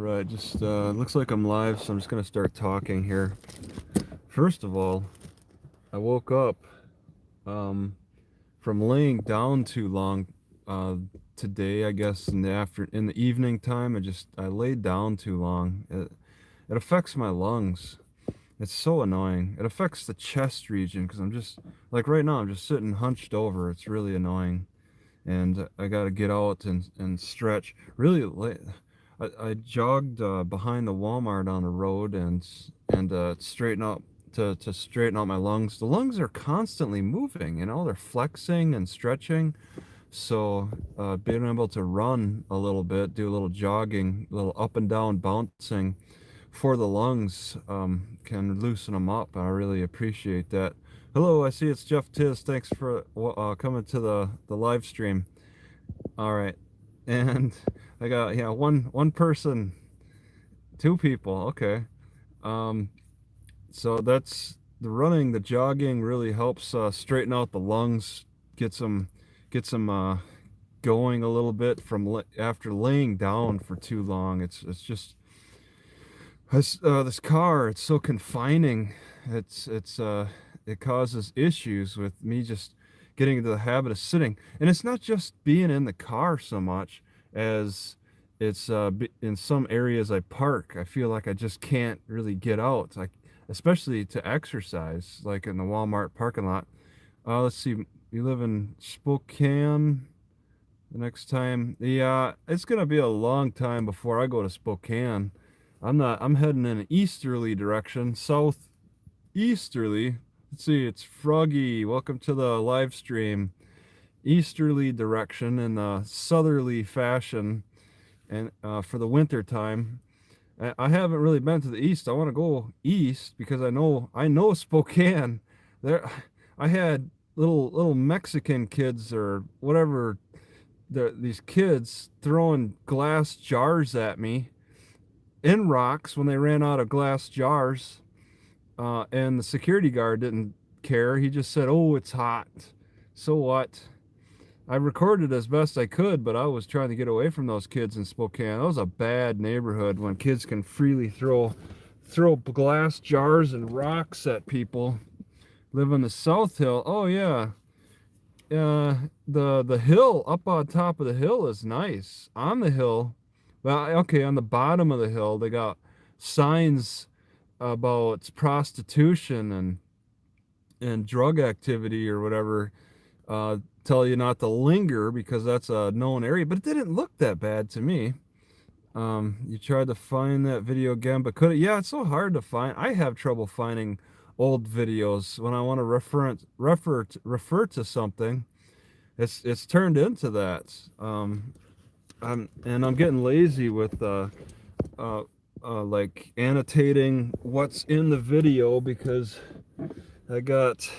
Right, just looks like I'm live, so I'm just gonna start talking here. First of all, I woke up um, from laying down too long uh, today. I guess in the evening time, I laid down too long. It affects my lungs. It's so annoying. It affects the chest region because I'm just like right now. I'm just sitting hunched over. It's really annoying, and I got to get out and stretch. Really late. I jogged behind the Walmart on the road and straighten up to straighten out my lungs. The lungs are constantly moving, they're flexing and stretching. So being able to run a little bit, do a little jogging, a little up and down bouncing for the lungs can loosen them up. I really appreciate that. Hello, I see it's Jeff Tiz. Thanks for coming to the live stream. All right. And I got, yeah, one person, two people. Okay. Um, so that's the running, the jogging really helps straighten out the lungs, get some going a little bit after laying down for too long. It's just this car, it's so confining. It causes issues with me just getting into the habit of sitting. And it's not just being in the car so much as it's in some areas I park. I feel like I just can't really get out, like especially to exercise, like in the Walmart parking lot. Let's see, you live in Spokane. The next time, yeah, it's gonna be a long time before I go to Spokane. I'm heading in an easterly direction, southeasterly. Let's see, it's Froggy. Welcome to the live stream. Easterly direction in a southerly fashion, and for the winter time. I haven't really been to the east. I want to go east because I know Spokane. There, I had little Mexican kids or whatever. These kids throwing glass jars at me in rocks when they ran out of glass jars, and the security guard didn't care. He just said, "Oh, it's hot." So what? I recorded as best I could, but I was trying to get away from those kids in Spokane. That was a bad neighborhood when kids can freely throw glass jars and rocks at people. Live on the South Hill. Oh yeah. The hill up on top of the hill is nice. On the hill, well, okay, on the bottom of the hill, they got signs about prostitution and drug activity or whatever. Tell you not to linger because that's a known area, but it didn't look that bad to me. You tried to find that video again, but could it? Yeah, it's so hard to find. I have trouble finding old videos when I want to refer to something. It's turned into that. I'm getting lazy with like annotating what's in the video because I got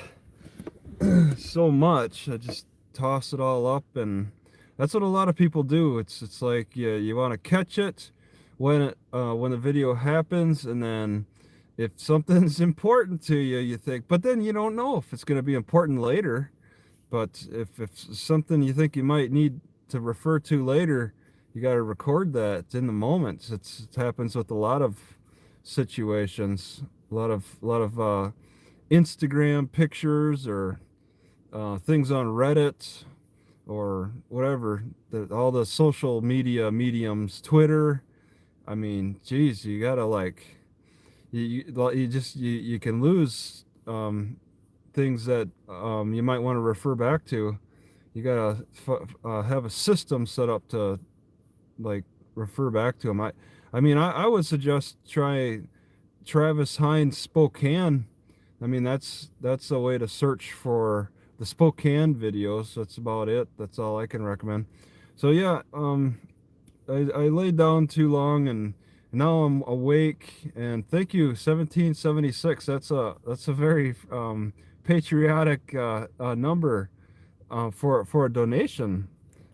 so much. I just toss it all up, and that's what a lot of people do. It's like you want to catch it when the video happens, and then if something's important to you, you think, but then you don't know if it's going to be important later. But if something you think you might need to refer to later, you got to record that in the moment. It happens with a lot of situations, a lot of Instagram pictures or things on Reddit or whatever. All the social media mediums, Twitter. I mean, geez, you gotta like you can lose things that you might want to refer back to. You gotta have a system set up to like refer back to them. I would suggest try Travis Hines Spokane. I mean that's a way to search for the Spokane videos. That's about it. That's all I can recommend. So yeah, I laid down too long and now I'm awake. And thank you, 1776. That's a very patriotic number for a donation.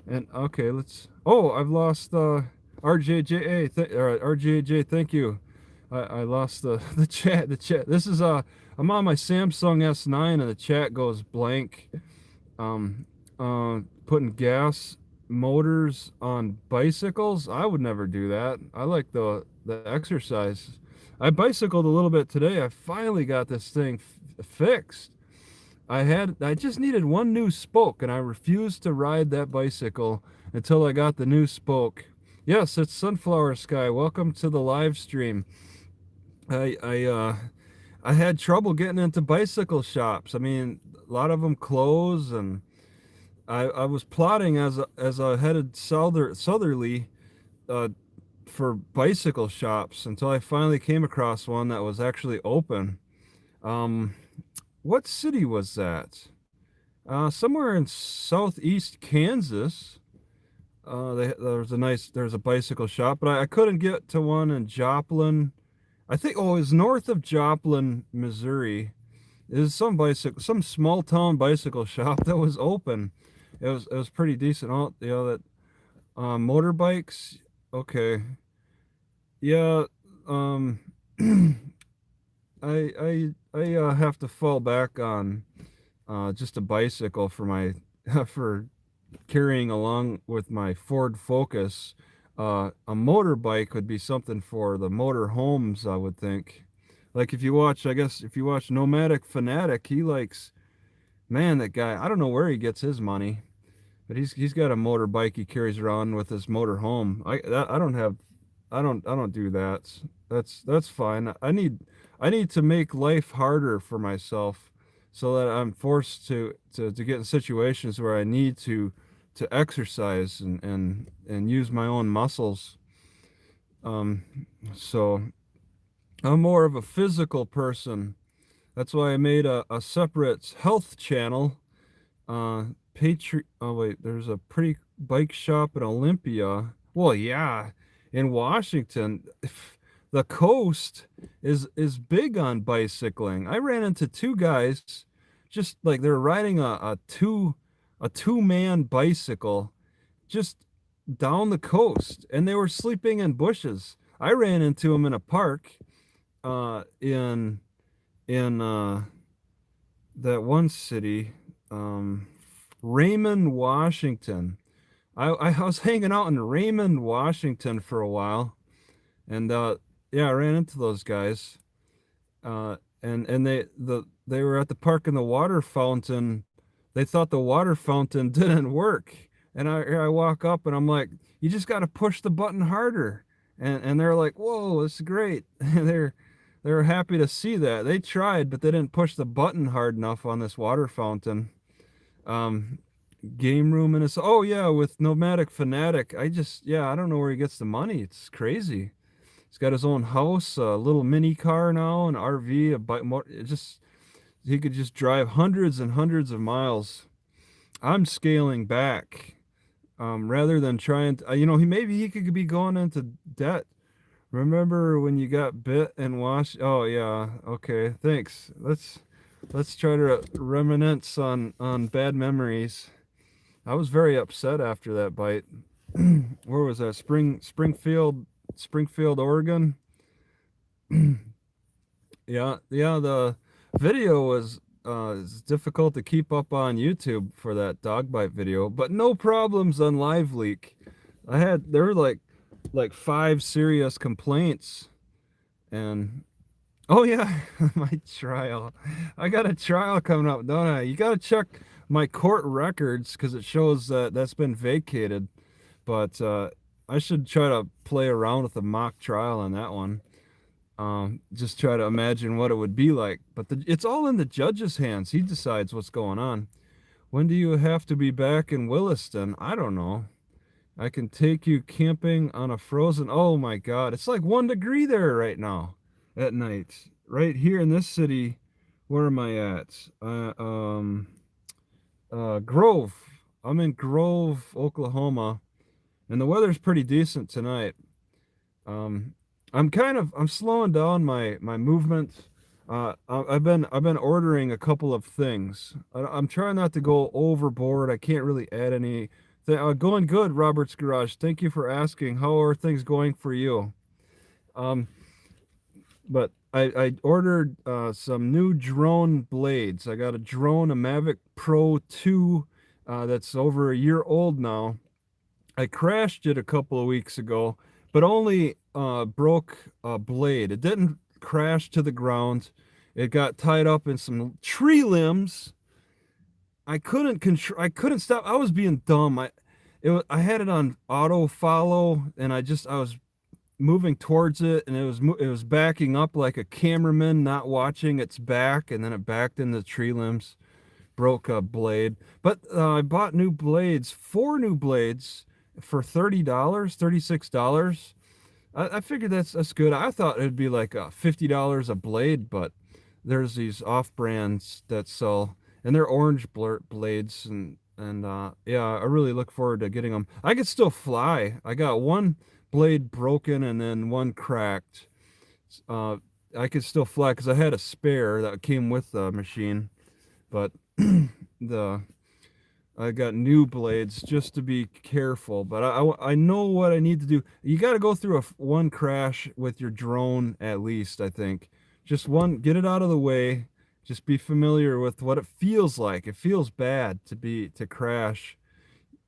And okay, let's. Oh, I've lost RJJA. RJJ, thank you. I lost the chat. The chat. This is I'm on my Samsung S9 and the chat goes blank. Putting gas motors on bicycles. I would never do that. I like the exercise. I bicycled a little bit today. I finally got this thing fixed. I just needed one new spoke, and I refused to ride that bicycle until I got the new spoke. Yes, it's Sunflower Sky. Welcome to the live stream. I I uh I had trouble getting into bicycle shops. I mean, a lot of them close, and I was plotting as I headed southerly uh, for bicycle shops until I finally came across one that was actually open. Um, what city was that? Somewhere in southeast Kansas. There's a bicycle shop, but I couldn't get to one in Joplin. I think it was north of Joplin, Missouri. Is some small town bicycle shop that was open. It was pretty decent. Oh, that motorbikes. Okay, yeah. Um, I have to fall back on just a bicycle for my for carrying along with my Ford Focus. A motorbike would be something for the motor homes, I would think. Like I guess if you watch Nomadic Fanatic, he likes, man, that guy. I don't know where he gets his money, but he's got a motorbike he carries around with his motor home. I don't have, I don't do that. That's fine. I need to make life harder for myself, so that I'm forced to get in situations where I need to exercise and use my own muscles. Um, so I'm more of a physical person. That's why I made a separate health channel. Oh wait, there's a pretty bike shop in Olympia. Well, yeah, in Washington, the coast is big on bicycling. I ran into two guys, just like they're riding a two-man bicycle just down the coast, and they were sleeping in bushes. I ran into them in a park, in that one city, um, Raymond, Washington. I was hanging out in Raymond, Washington for a while, and yeah, I ran into those guys. And they were at the park, and the water fountain. They thought the water fountain didn't work, and I walk up and I'm like, you just got to push the button harder, and they're like, whoa, this is great. They're happy to see that. They tried, but they didn't push the button hard enough on this water fountain. Um, Game room and it's, oh yeah, with Nomadic Fanatic. Yeah, I don't know where he gets the money. It's crazy. He's got his own house, a little mini car now, an RV, a bike. It just he could just drive hundreds and hundreds of miles. I'm scaling back, rather than trying to. Maybe he could be going into debt. Remember when you got bit and washed? Oh yeah, okay, thanks. Let's try to reminisce on bad memories. I was very upset after that bite. Where was that? Springfield, Oregon. Yeah. The video was it's difficult to keep up on YouTube for that dog bite video, but no problems on Live Leak. There were like five serious complaints, and oh yeah, my trial. I got a trial coming up, don't I? You got to check my court records because it shows that that's been vacated. But I should try to play around with a mock trial on that one. Just try to imagine what it would be like. But it's all in the judge's hands. He decides what's going on. When do you have to be back in Williston? I don't know. I can take you camping on a frozen. Oh my God, it's like 1 degree there right now at night. Right here in this city, where am I at? Grove. I'm in Grove, Oklahoma, and the weather's pretty decent tonight. Um, I'm slowing down my movement. I've been ordering a couple of things. I'm trying not to go overboard. I can't really add any. Going good, Robert's Garage. Thank you for asking. How are things going for you? Um, but I ordered some new drone blades. I got a drone, a Mavic Pro 2, that's over a year old now. I crashed it a couple of weeks ago, but only broke a blade. It didn't crash to the ground. It got tied up in some tree limbs. I couldn't control. I couldn't stop. I was being dumb. I had it on auto follow, and I was moving towards it, and it was backing up like a cameraman not watching its back, and then it backed into the tree limbs, broke a blade. But I bought new blades, 4 new blades for $30, $36. I figured that's good. I thought it'd be like $50 a blade, but there's these off brands that sell, and they're orange blades, and yeah, I really look forward to getting them. I could still fly. I got one blade broken and then one cracked. Uh, I could still fly because I had a spare that came with the machine, but the I got new blades just to be careful, but I know what I need to do. You got to go through one crash with your drone at least, I think. Just one, get it out of the way. Just be familiar with what it feels like. It feels bad to crash.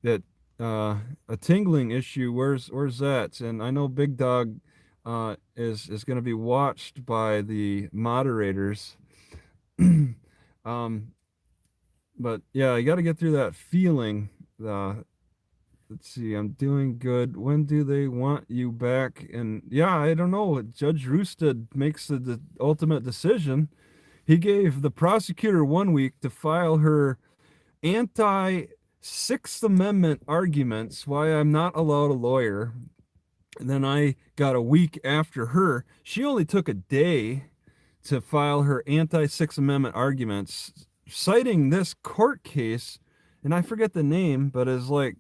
That a tingling issue. Where's that? And I know Big Dog is going to be watched by the moderators. um, but yeah, you got to get through that feeling. Uh, let's see, I'm doing good. When do they want you back? And yeah, I don't know. Judge Roosted makes the ultimate decision. He gave the prosecutor 1 week to file her anti Sixth Amendment arguments why I'm not allowed a lawyer. And then I got a week after her. She only took a day to file her anti Sixth Amendment arguments, citing this court case, and I forget the name, but is like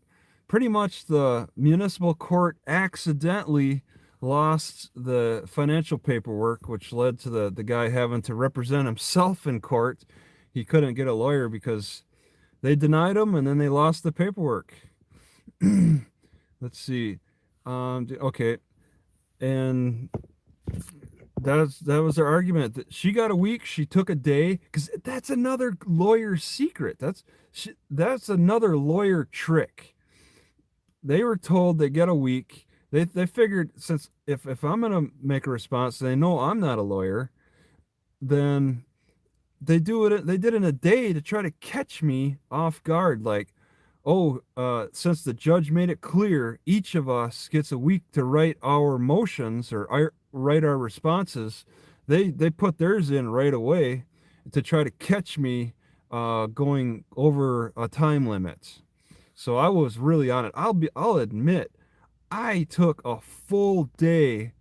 pretty much the municipal court accidentally lost the financial paperwork, which led to the guy having to represent himself in court. He couldn't get a lawyer because they denied him, and then they lost the paperwork. Let's see. Okay, and that was their argument. That she got a week, she took a day, because that's another lawyer's secret. That's another lawyer trick. They were told they get a week. They figured, since if I'm gonna make a response, they know I'm not a lawyer, then they did it in a day to try to catch me off guard. Like, oh, since the judge made it clear each of us gets a week to write our motions or write our responses, they put theirs in right away to try to catch me going over a time limit. So I was really on it. I'll admit, I took a full day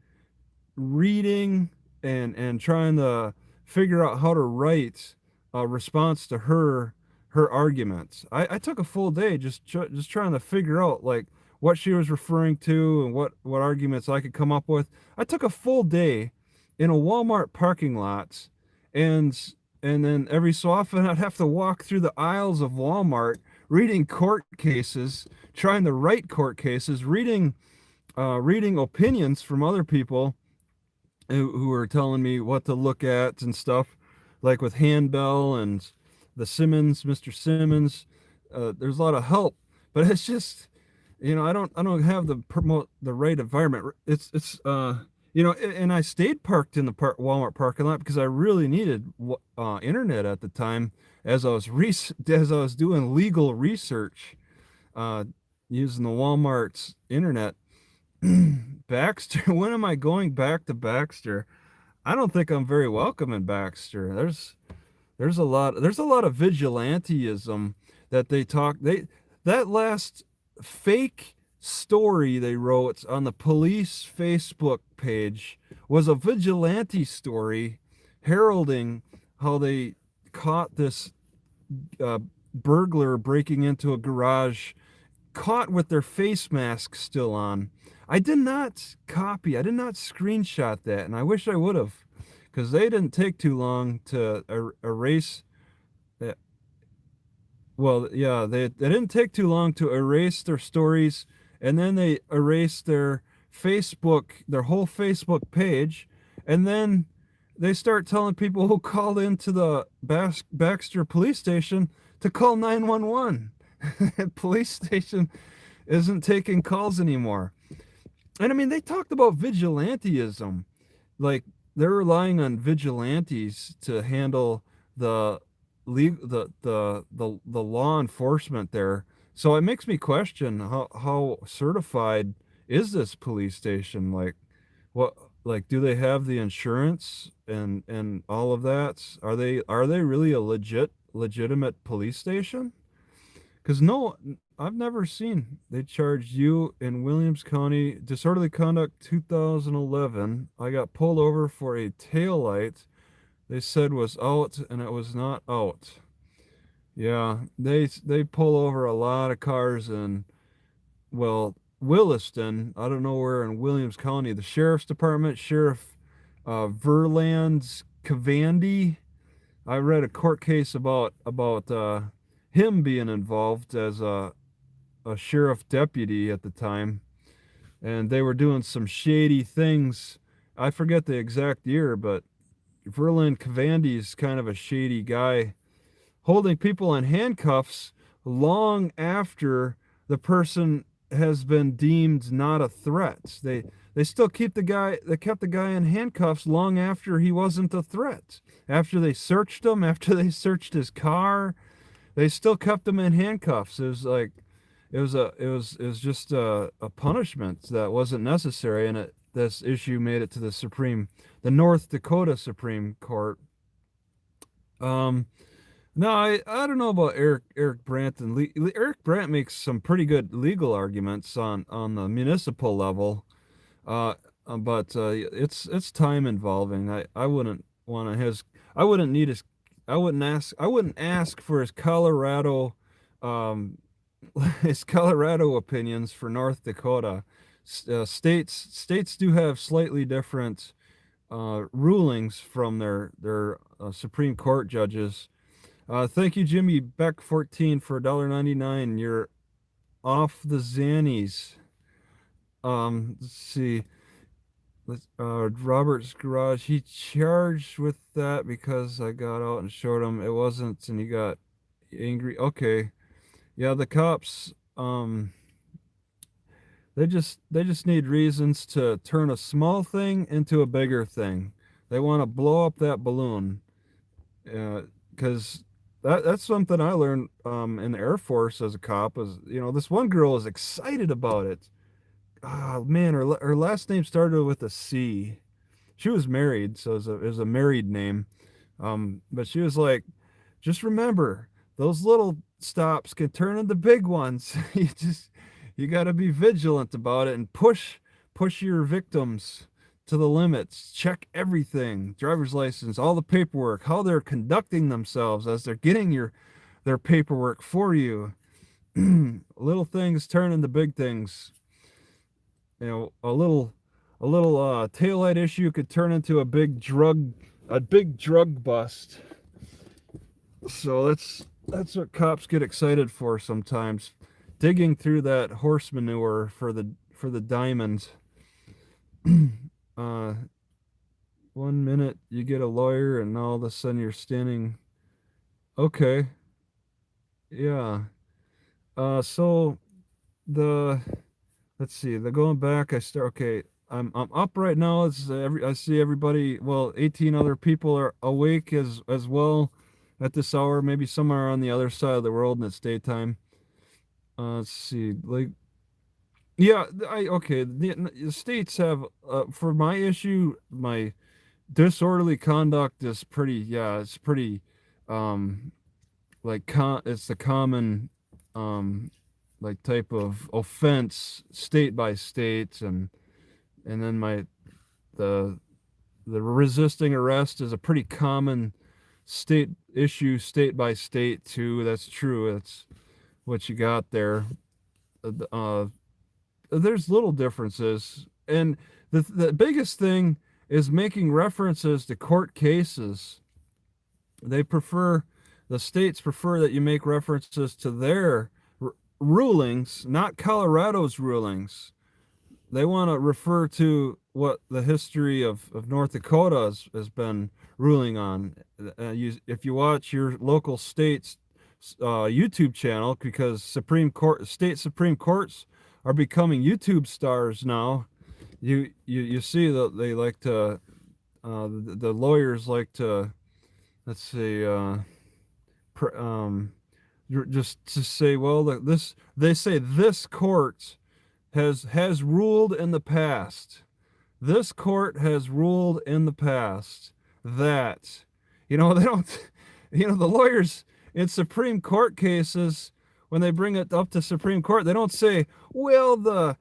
reading and trying to figure out how to write a response to her arguments. I took a full day just trying to figure out like what she was referring to and what arguments I could come up with. I took a full day in a Walmart parking lot, and then every so often I'd have to walk through the aisles of Walmart reading court cases, trying to write court cases, reading opinions from other people who were telling me what to look at and stuff, like with Handbell and the Mr. Simmons. There's a lot of help, but it's just, I don't have the promote the right environment. And I stayed parked in the Walmart parking lot because I really needed internet at the time, as as I was doing legal research, uh, using the Walmart's internet. Baxter, when am I going back to Baxter? I don't think I'm very welcome in Baxter. There's a lot of vigilanteism that that last fake story they wrote on the police Facebook page was a vigilante story heralding how they caught this uh, burglar breaking into a garage, caught with their face masks still on. I did not screenshot that, and I wish I would have, because they didn't take too long to erase. Uh, well, yeah, they didn't take too long to erase their stories, and then they erased their whole Facebook page, and then they start telling people who called into the Baxter police station to call 911. Police station isn't taking calls anymore. And I mean, they talked about vigilanteism, like they're relying on vigilantes to handle the the law enforcement there. So it makes me question how certified is this police station? Like, what, like, do they have the insurance and all of that? Are they really a legitimate police station? Because no, I've never seen they charged you in Williams County disorderly conduct 2011. I got pulled over for a tail light they said was out and it was not out. Yeah, they pull over a lot of cars in, well, Williston. I don't know where in Williams County. The sheriff's department, Sheriff Verland's Cavandy. I read a court case about him being involved as a sheriff deputy at the time, and they were doing some shady things. I forget the exact year, but Verlin Cavandy's kind of a shady guy, holding people in handcuffs long after the person has been deemed not a threat. They still keep the guy. They kept the guy in handcuffs long after he wasn't a threat. After they searched him, after they searched his car, they still kept him in handcuffs. It was like it was just a punishment that wasn't necessary, and this issue made it to the North Dakota Supreme Court. Um, no, I don't know about Eric Brandt. Eric Brandt makes some pretty good legal arguments on the municipal level. Uh, but it's time involving. I wouldn't want to his. I wouldn't need his. I wouldn't ask for his Colorado, um, his Colorado opinions for North Dakota. States do have slightly different rulings from their Supreme Court judges. Thank you, Jimmy Beck 14 for $1.99. You're off the Zannies. Let's see. Robert's garage. He charged with that because I got out and showed him it wasn't, and he got angry. Okay, yeah, the cops. They just need reasons to turn a small thing into a bigger thing. They want to blow up that balloon. Because that's something I learned in the Air Force as a cop. Is, this one girl is excited about it. Oh man, her last name started with a C. She was married, so it was a married name. But she was like, just remember, those little stops can turn into big ones. You got to be vigilant about it and push your victims to the limits. Check everything, driver's license, all the paperwork, how they're conducting themselves as they're getting their paperwork for you. Little things turn into big things. A little taillight issue could turn into a big drug bust. So that's what cops get excited for sometimes, digging through that horse manure for the diamonds. uh 1 minute you get a lawyer and all of a sudden you're standing. Okay, yeah. So the let's see, the going back, I start. Okay, I'm up right now. I see everybody. Well, 18 other people are awake as well at this hour. Maybe somewhere on the other side of the world, and it's daytime. Let's see, like, yeah, I okay. The states have for my issue, my disorderly conduct is pretty. Yeah, it's pretty. Um, it's the common um like type of offense state by state, and then the the resisting arrest is a pretty common state issue, state by state too. That's true. That's what you got there. uh there's little differences, and the biggest thing is making references to court cases. They prefer the states prefer that you make references to their rulings, not Colorado's rulings. They want to refer to what the history of North Dakota has been ruling on. If you watch your local state's YouTube channel, because state Supreme Courts are becoming YouTube stars now. You see that they like to the lawyers like to, let's see, pr- um just to say, well, this, they say this court has ruled in the past. This court has ruled in the past that, they don't, the lawyers in Supreme Court cases, when they bring it up to Supreme Court, they don't say, well, the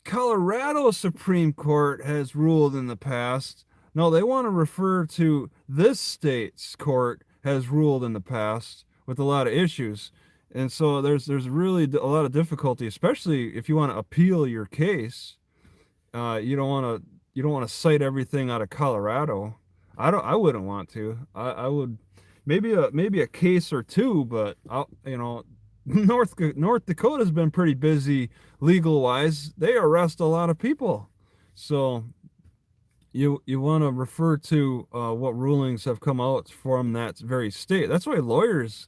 Colorado Supreme Court has ruled in the past. No, they want to refer to this state's court has ruled in the past with a lot of issues. And so there's really a lot of difficulty, especially if you want to appeal your case. You don't want to cite everything out of Colorado. I wouldn't want to. I would, maybe a case or two, but North Dakota's been pretty busy legal wise. They arrest a lot of people, so you want to refer to what rulings have come out from that very state. That's why lawyers,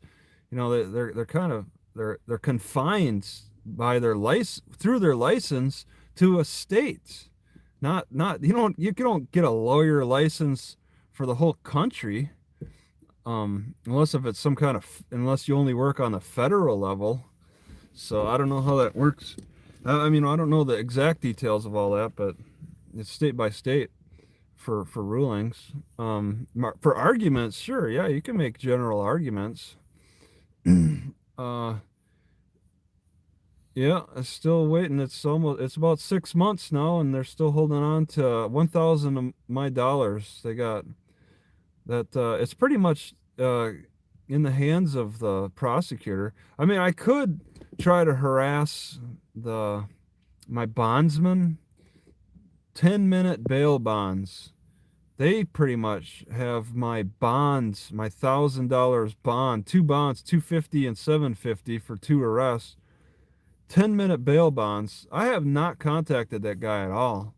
they're kind of, they're confined by their license, through their license, to a state. Not you don't get a lawyer license for the whole country, unless you only work on the federal level. So I don't know how that works. I mean, I don't know the exact details of all that, but it's state by state for rulings. For arguments, sure, yeah, you can make general arguments. uh, yeah, I'm still waiting. It's about 6 months now, and they're still holding on to 1,000 of my dollars. They got that. It's pretty much in the hands of the prosecutor. I mean, I could try to harass my bondsman. 10-minute bail bonds. They pretty much have my bonds, my $1,000 bond, two bonds, 250 and 750 for 2 arrests. 10-minute bail bonds. I have not contacted that guy at all.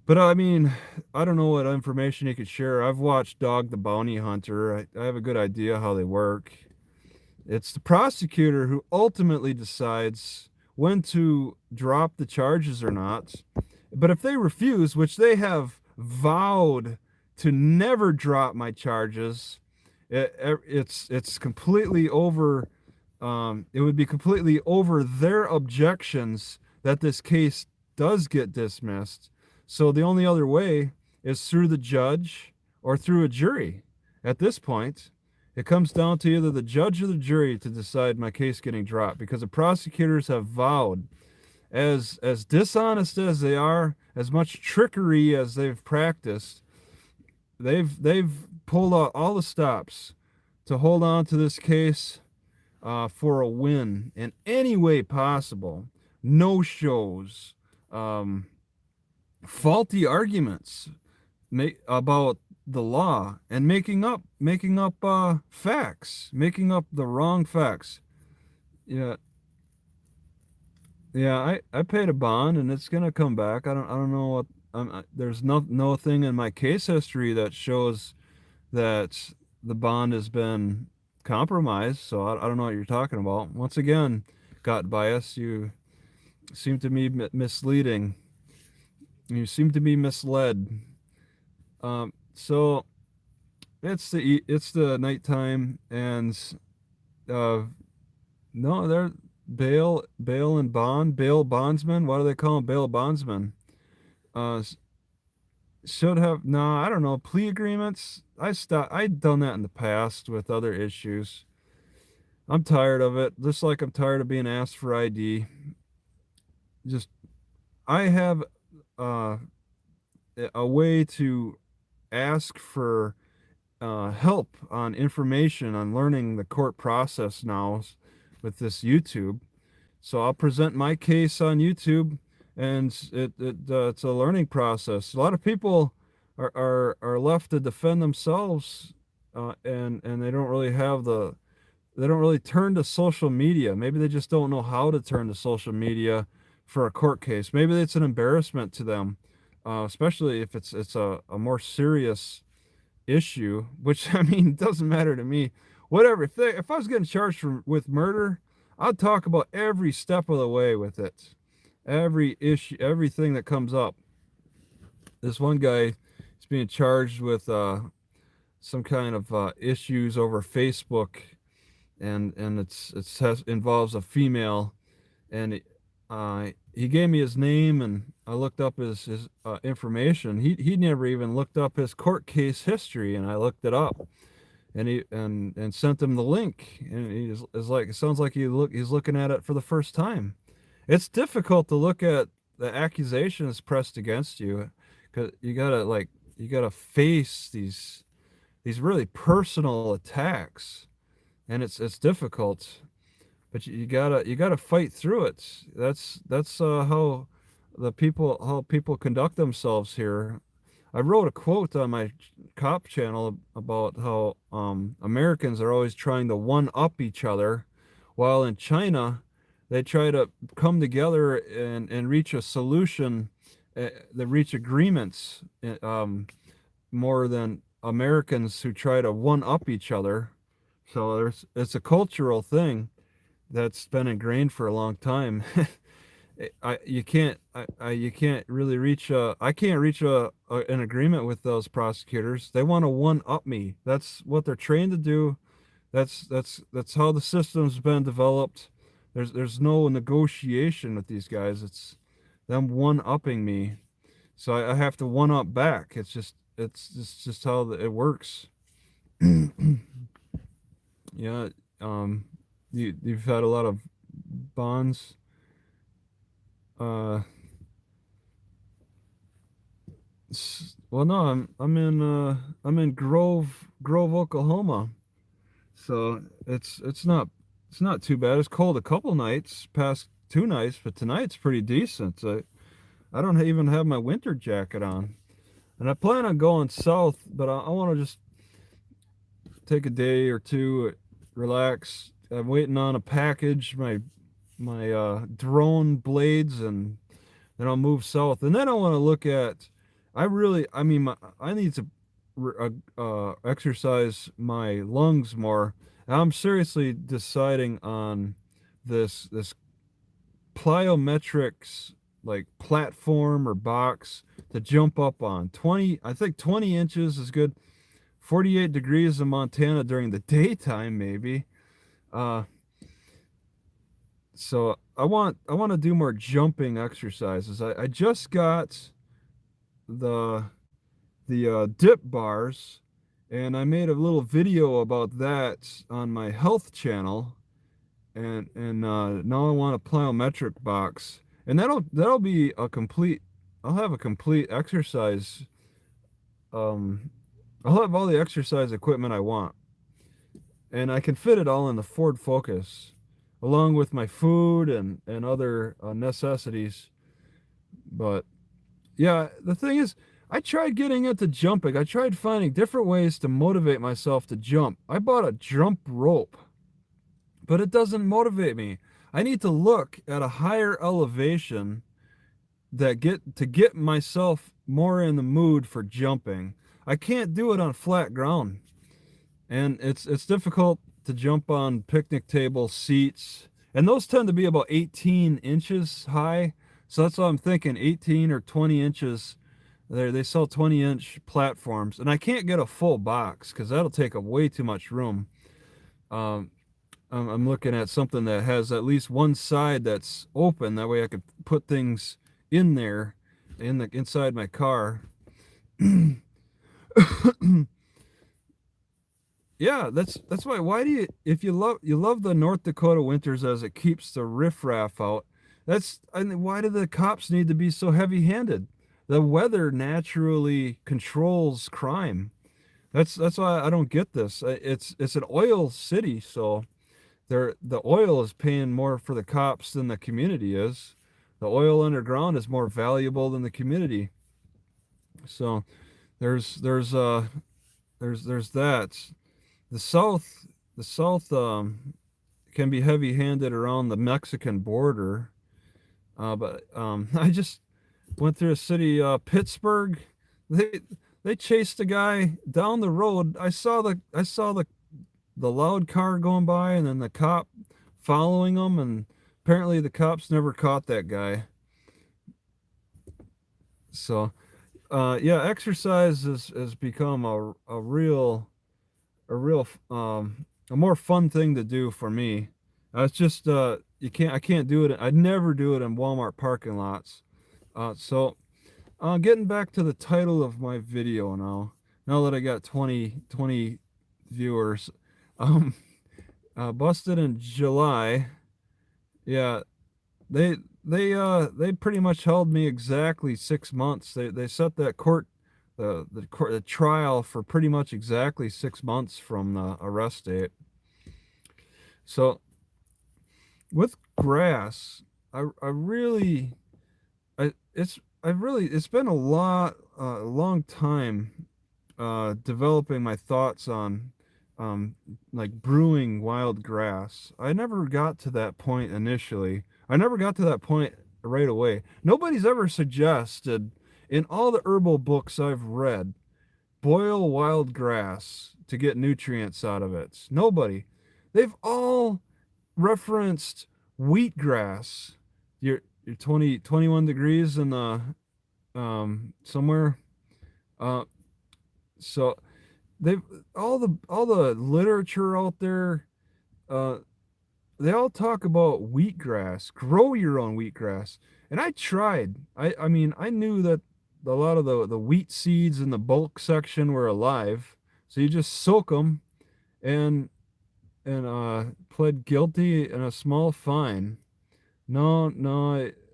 But I mean, I don't know what information he could share. I've watched Dog the Bounty Hunter. I have a good idea how they work. It's the prosecutor who ultimately decides when to drop the charges or not. But if they refuse, which they have vowed to never drop my charges, it's completely over. It would be completely over their objections that this case does get dismissed. So the only other way is through the judge or through a jury. At this point, it comes down to either the judge or the jury to decide my case getting dropped, because the prosecutors have vowed, as dishonest as they are, as much trickery as they've practiced, they've pulled out all the stops to hold on to this case for a win in any way possible. No shows, faulty arguments about the law, and making up facts, making up the wrong facts. Yeah. Yeah, I paid a bond, and it's gonna come back. I don't know what. There's no thing in my case history that shows that the bond has been compromised. So I don't know what you're talking about. Once again, got bias. You seem to be misleading. You seem to be misled. So it's the nighttime, and no, they're bail and bond, bail bondsman. Why do they call them bail bondsman? Uh, should have, no, I don't know, plea agreements. I'd done that in the past with other issues. I'm tired of it. Just like I'm tired of being asked for ID. Just, I have uh, a way to ask for help on information on learning the court process now with this YouTube. So I'll present my case on YouTube, and it's a learning process. A lot of people are left to defend themselves, and they don't really they don't really turn to social media. Maybe they just don't know how to turn to social media for a court case. Maybe it's an embarrassment to them, especially if it's a more serious issue, which, I mean, doesn't matter to me. Whatever. If I was getting charged with murder, I'll talk about every step of the way with it, every issue, everything that comes up. This one guy is being charged with some kind of issues over Facebook, and involves a female, and he gave me his name, and I looked up his information. He never even looked up his court case history, and I looked it up, and and sent him the link, and is like, it sounds like he's looking at it for the first time. It's difficult to look at the accusations pressed against you, because you gotta face these really personal attacks, and it's difficult, but you gotta fight through it. That's how people conduct themselves here. I wrote a quote on my cop channel about how Americans are always trying to one up each other, while in China they try to come together and reach a solution. They reach agreements more than Americans who try to one up each other. So it's a cultural thing that's been ingrained for a long time. You can't really reach I can't reach an agreement with those prosecutors. They want to one up me. That's what they're trained to do. That's how the system's been developed. There's no negotiation with these guys. It's them one upping me. So I have to one up back. It's just how it works. Yeah. Um, you've had a lot of bonds. Uh, well, no, I'm in Grove, Oklahoma. So it's not too bad. It's cold a couple nights, past 2 nights, but tonight's pretty decent. I don't even have my winter jacket on, and I plan on going south, but I want to just take a day or two, relax. I'm waiting on a package, my drone blades, and then I'll move south. And then I want to look at. I mean, I need to exercise my lungs more. And I'm seriously deciding on this plyometrics, like platform or box, to jump up on. 20, I think 20 inches is good. 48 degrees in Montana during the daytime, maybe. Uh, so I want to do more jumping exercises. I just got the dip bars, and I made a little video about that on my health channel, and now I want a plyometric box, and that'll be a complete. I'll have a complete exercise. Um, I'll have all the exercise equipment I want, and I can fit it all in the Ford Focus, along with my food and other necessities. But yeah, the thing is, I tried getting into jumping. I tried finding different ways to motivate myself to jump. I bought a jump rope, but it doesn't motivate me. I need to look at a higher elevation to get myself more in the mood for jumping. I can't do it on flat ground, and it's difficult to jump on picnic table seats, and those tend to be about 18 inches high. So that's why I'm thinking 18 or 20 inches. They sell 20-inch platforms, and I can't get a full box because that'll take up way too much room. Um, I'm looking at something that has at least one side that's open. That way I could put things in there, inside my car. Yeah, that's why. Why do you, if you love the North Dakota winters as it keeps the riffraff out? I mean, why do the cops need to be so heavy-handed? The weather naturally controls crime. That's why I don't get this. It's an oil city, so the oil is paying more for the cops than the community is. The oil underground is more valuable than the community. So there's that. The South can be heavy-handed around the Mexican border, but I just went through a city, Pittsburgh. They they chased a guy down the road. I saw the loud car going by, and then the cop following them, and apparently the cops never caught that guy. So, yeah, exercise has become a more fun thing to do for me. It's just I can't do it. I'd never do it in Walmart parking lots. So getting back to the title of my video now. Now that I got 20 viewers, um, busted in July. Yeah, they they pretty much held me exactly 6 months. They set that the trial for pretty much exactly 6 months from the arrest date. So with grass, I really it's been a long time developing my thoughts on like brewing wild grass. I never got to that point initially. I never got to that point right away. Nobody's ever suggested in all the herbal books I've read, boil wild grass to get nutrients out of it. Nobody. They've all referenced wheatgrass. You're 21 degrees in the somewhere. Uh, so they've all the literature out there. Uh, they all talk about wheatgrass. Grow your own wheatgrass, and I tried. I mean I knew that a lot of the wheat seeds in the bulk section were alive, so you just soak them and pled guilty and a small fine. No,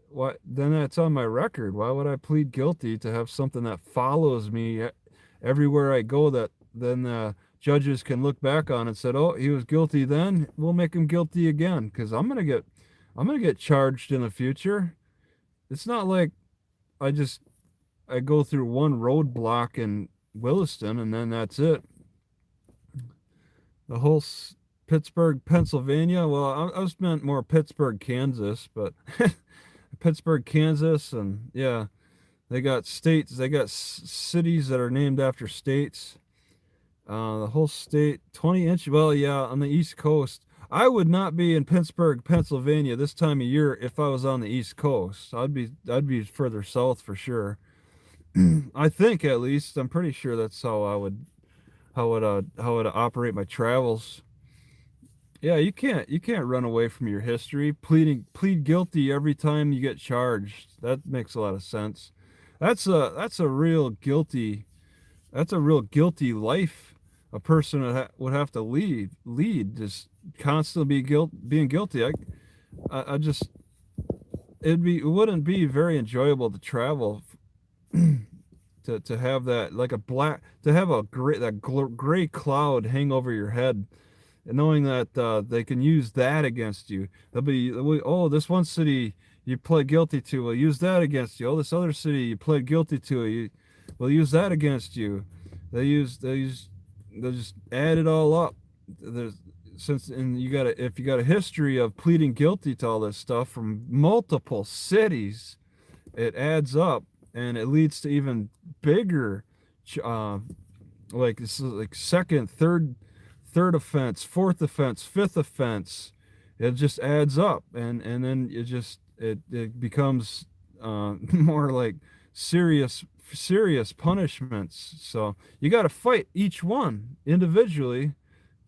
what? Then that's on my record. Why would I plead guilty to have something that follows me everywhere I go? That then judges can look back on and said, "Oh, he was guilty then. We'll make him guilty again." Because I'm gonna get charged in the future. It's not like I just I go through one roadblock in Williston and then that's it. The whole Pittsburgh, Pennsylvania. Well, I was meant more Pittsburgh, Kansas, but Pittsburgh, Kansas, and yeah, they got states. They got cities that are named after states. The whole state, 20 inch. Well, yeah, on the East Coast. I would not be in Pittsburgh, Pennsylvania this time of year if I was on the East Coast. I'd be further south for sure. I think at least. I'm pretty sure that's how I would how would operate my travels. Yeah, you can't run away from your history. Plead guilty every time you get charged. That makes a lot of sense. That's a real guilty life a person would have to lead just constantly being guilty. I just it wouldn't be very enjoyable to travel to have that like a black to have a gray cloud hang over your head, and knowing that they can use that against you. Oh, this one city you pled guilty to, we'll use that against you. Oh, this other city you pled guilty to, we'll use that against you. They just add it all up. There's since and you got if you got a history of pleading guilty to all this stuff from multiple cities, it adds up and it leads to even bigger like this is like second, third offense, fourth offense, fifth offense. It just adds up, and then it becomes more like serious punishments. So you got to fight each one individually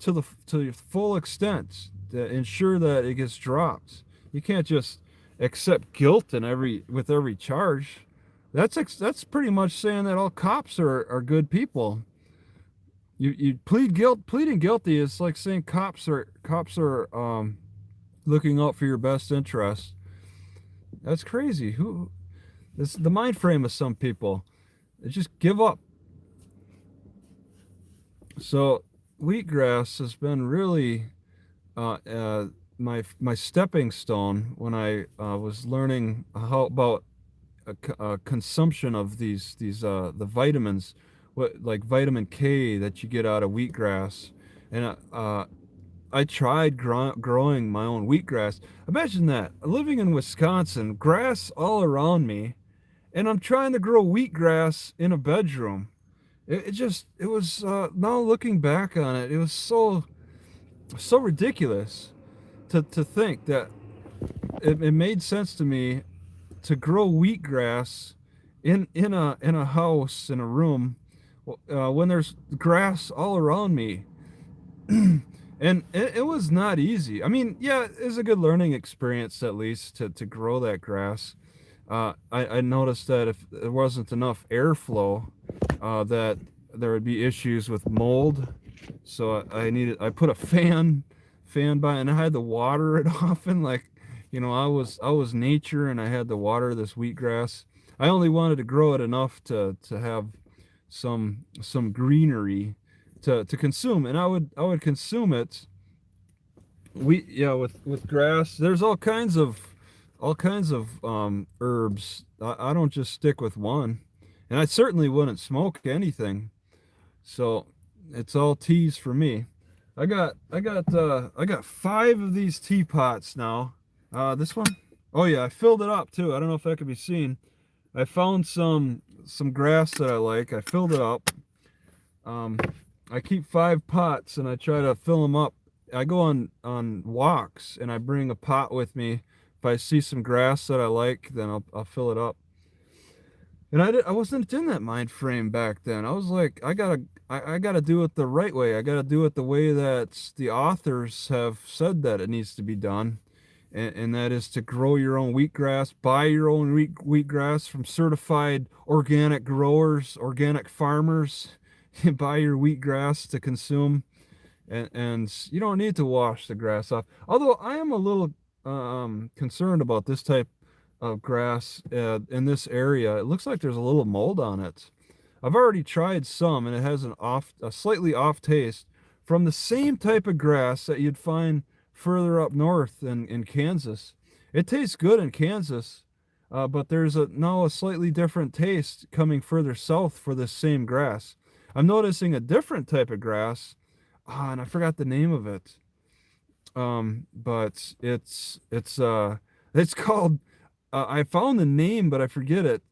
to the full extent to ensure that it gets dropped. You can't just accept guilt in with every charge. That's pretty much saying that all cops are good people. You pleading guilty is like saying cops are looking out for your best interest. That's crazy. It's the mind frame of some people. They just give up. So wheatgrass has been really my stepping stone when I was learning how about consumption of these the vitamins, what like vitamin K that you get out of wheatgrass, and I tried growing my own wheatgrass. Imagine that, living in Wisconsin, grass all around me, and I'm trying to grow wheatgrass in a bedroom. It was now looking back on it, it was so ridiculous. to think that it made sense to me to grow wheatgrass in a house in a room when there's grass all around me. And it was not easy. I mean, yeah, it was a good learning experience at least to grow that grass. I noticed that if there wasn't enough airflow, that there would be issues with mold. So I put a fan by, and I had to water it often. Like, I was nature, and I had to water this wheatgrass. I only wanted to grow it enough to have some greenery to consume, and I would consume it. With grass, there's all kinds of herbs. I don't just stick with one, and I certainly wouldn't smoke anything. So it's all teas for me. I got 5 of these teapots now. This one, oh yeah, I filled it up too. I don't know if that could be seen. I found some grass that I like. I filled it up. Um, I keep 5 pots and I try to fill them up. I go on walks and I bring a pot with me. If I see some grass that I like, then I'll fill it up. And I wasn't in that mind frame back then. I was like, I gotta do it the right way. I gotta do it the way that the authors have said that it needs to be done. And that is to grow your own wheatgrass, buy your own wheatgrass from certified organic growers, organic farmers. Buy your wheatgrass to consume, and you don't need to wash the grass off. Although I am a little concerned about this type of grass in this area. It looks like there's a little mold on it. I've already tried some, and it has a slightly off taste from the same type of grass that you'd find further up north in Kansas. It tastes good in Kansas, but there's now a slightly different taste coming further south for this same grass. I'm noticing a different type of grass, and I forgot the name of it. But it's called. I found the name, but I forget it.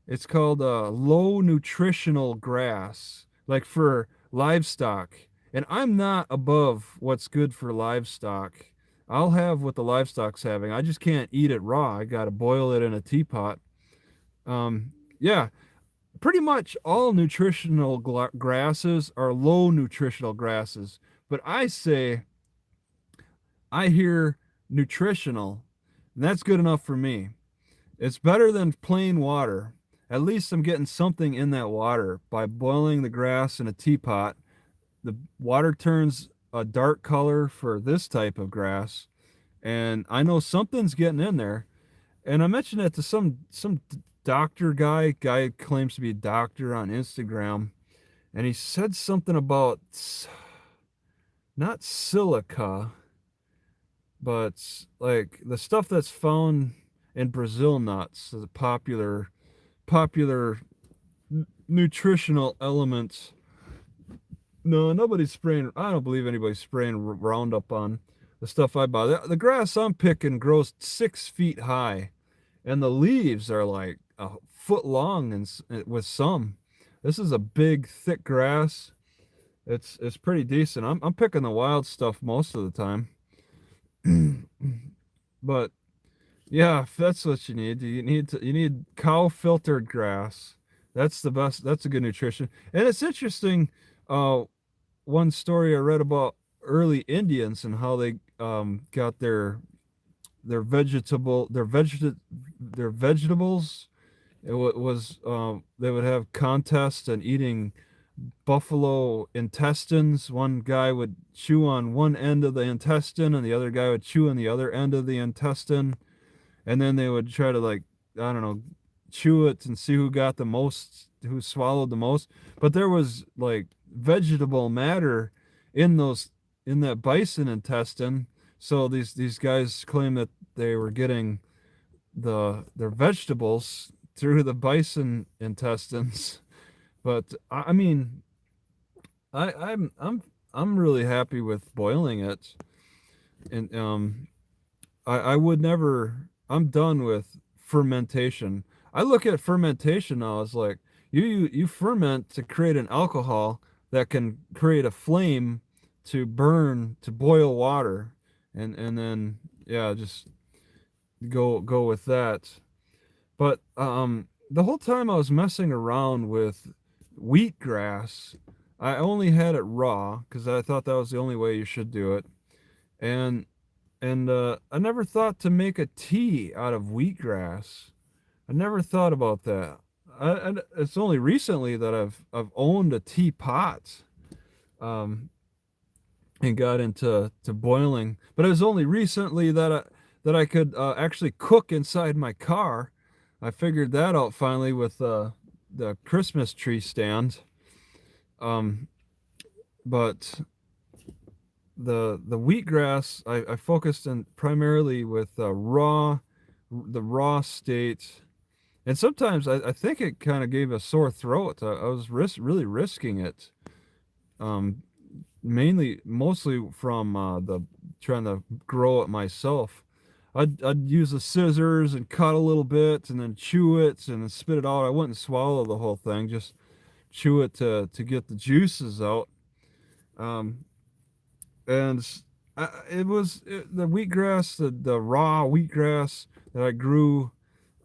It's called low nutritional grass, like for livestock. And I'm not above what's good for livestock. I'll have what the livestock's having. I just can't eat it raw. I gotta boil it in a teapot. Yeah, pretty much all nutritional grasses are low nutritional grasses. But I hear nutritional, and that's good enough for me. It's better than plain water. At least I'm getting something in that water by boiling the grass in a teapot. The water turns a dark color for this type of grass, and I know something's getting in there. And I mentioned that to some doctor guy claims to be a doctor on Instagram, and he said something about not silica, but like the stuff that's found in Brazil nuts, the popular nutritional elements. No, nobody's spraying. I don't believe anybody's spraying Roundup on the stuff I buy. The grass I'm picking grows 6 feet high, and the leaves are like a foot long, and with some. This is a big, thick grass. It's pretty decent. I'm picking the wild stuff most of the time. But yeah, if that's what you need cow filtered grass. That's the best. That's a good nutrition. And it's interesting. One story I read about early Indians and how they got their vegetable their vegetables. Was they would have contests and eating buffalo intestines. One guy would chew on one end of the intestine, and the other guy would chew on the other end of the intestine, and then they would try to, like, I don't know, chew it and see who got the most, who swallowed the most. But there was like vegetable matter in that bison intestine. So these guys claim that they were getting their vegetables through the bison intestines. But I mean, I'm really happy with boiling it, and I would never. I'm done with fermentation. I look at fermentation now as like you ferment to create an alcohol that can create a flame to burn to boil water, and then yeah, just go with that. But the whole time I was messing around with wheatgrass, I only had it raw because I thought that was the only way you should do it. And I never thought to make a tea out of wheatgrass. I never thought about that. It's only recently that I've owned a teapot, um, and got into boiling. But it was only recently that I could actually cook inside my car. I figured that out finally with the Christmas tree stand. Um, but the wheatgrass I focused on primarily with the raw state, and sometimes I think it kind of gave a sore throat. I was really risking it. Um, mostly from the trying to grow it myself. I'd use the scissors and cut a little bit and then chew it and then spit it out. I wouldn't swallow the whole thing, just chew it to get the juices out. Um, and the wheatgrass, the raw wheatgrass that I grew,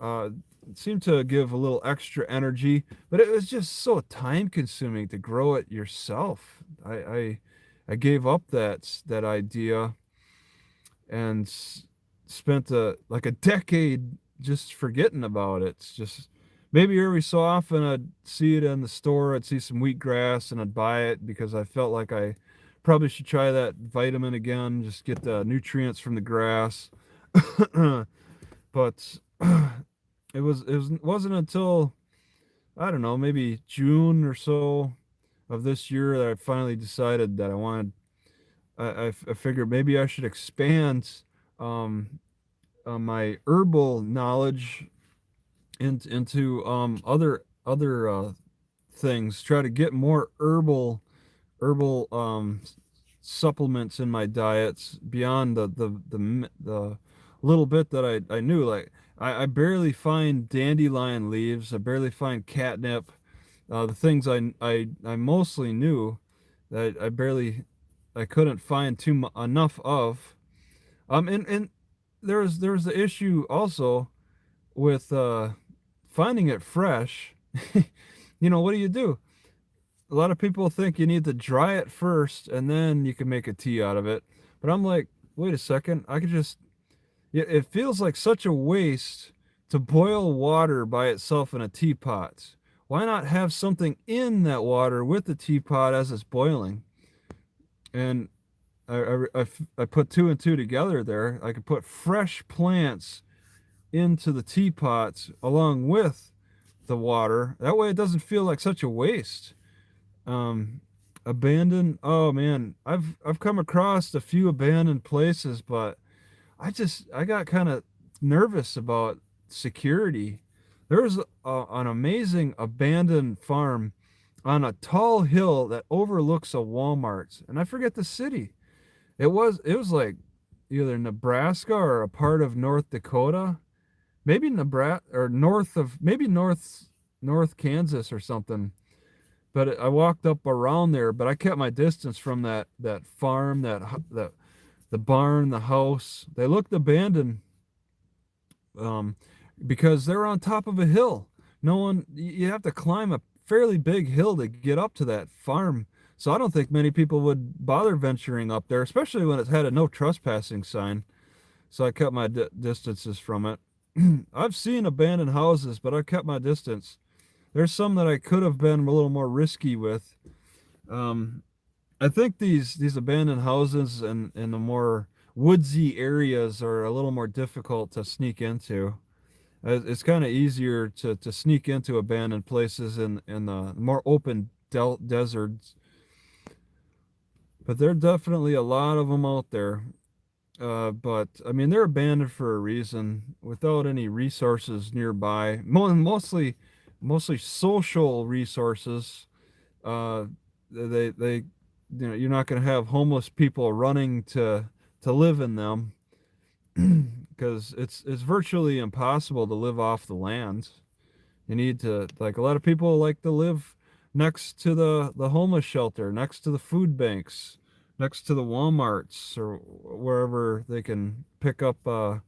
uh, seemed to give a little extra energy, but it was just so time consuming to grow it yourself. I gave up that idea and spent like a decade just forgetting about it. It's just maybe every so often I'd see it in the store, I'd see some wheatgrass and I'd buy it because I felt like I probably should try that vitamin again, just get the nutrients from the grass. But wasn't until I don't know, maybe June or so of this year that I finally decided that I wanted. I figured maybe I should expand um, my herbal knowledge into other things. Try to get more herbal supplements in my diets beyond the little bit that I knew. Like I barely find dandelion leaves. I barely find catnip. The things I mostly knew that I couldn't find enough of. And there's the issue also with finding it fresh. What do you do? A lot of people think you need to dry it first and then you can make a tea out of it. But I'm like, wait a second, I could just it feels like such a waste to boil water by itself in a teapot. Why not have something in that water with the teapot as it's boiling? And I put two and two together there. I could put fresh plants into the teapots along with the water. That way it doesn't feel like such a waste. Um, Abandoned. Oh man, I've come across a few abandoned places, but I got kind of nervous about security. There's an amazing abandoned farm on a tall hill that overlooks a Walmart, and I forget the city. It was like either Nebraska or a part of North Dakota, maybe Nebraska or North Kansas or something. But I walked up around there, but I kept my distance from that farm, the barn, the house. They looked abandoned, um, because they're on top of a hill. No one, you have to climb a fairly big hill to get up to that farm. So I don't think many people would bother venturing up there, especially when it had a no trespassing sign. So I kept my distances from it. I've seen abandoned houses, but I kept my distance. There's some that I could have been a little more risky with. Um, I think these abandoned houses and in the more woodsy areas are a little more difficult to sneak into. It's kind of easier to sneak into abandoned places in the more open deserts, but there are definitely a lot of them out there. But I mean, they're abandoned for a reason, without any resources nearby. Mostly social resources. Uh, they you're not going to have homeless people running to live in them because it's virtually impossible to live off the land. You need to, like, a lot of people like to live next to the homeless shelter, next to the food banks, next to the Walmarts or wherever they can pick up a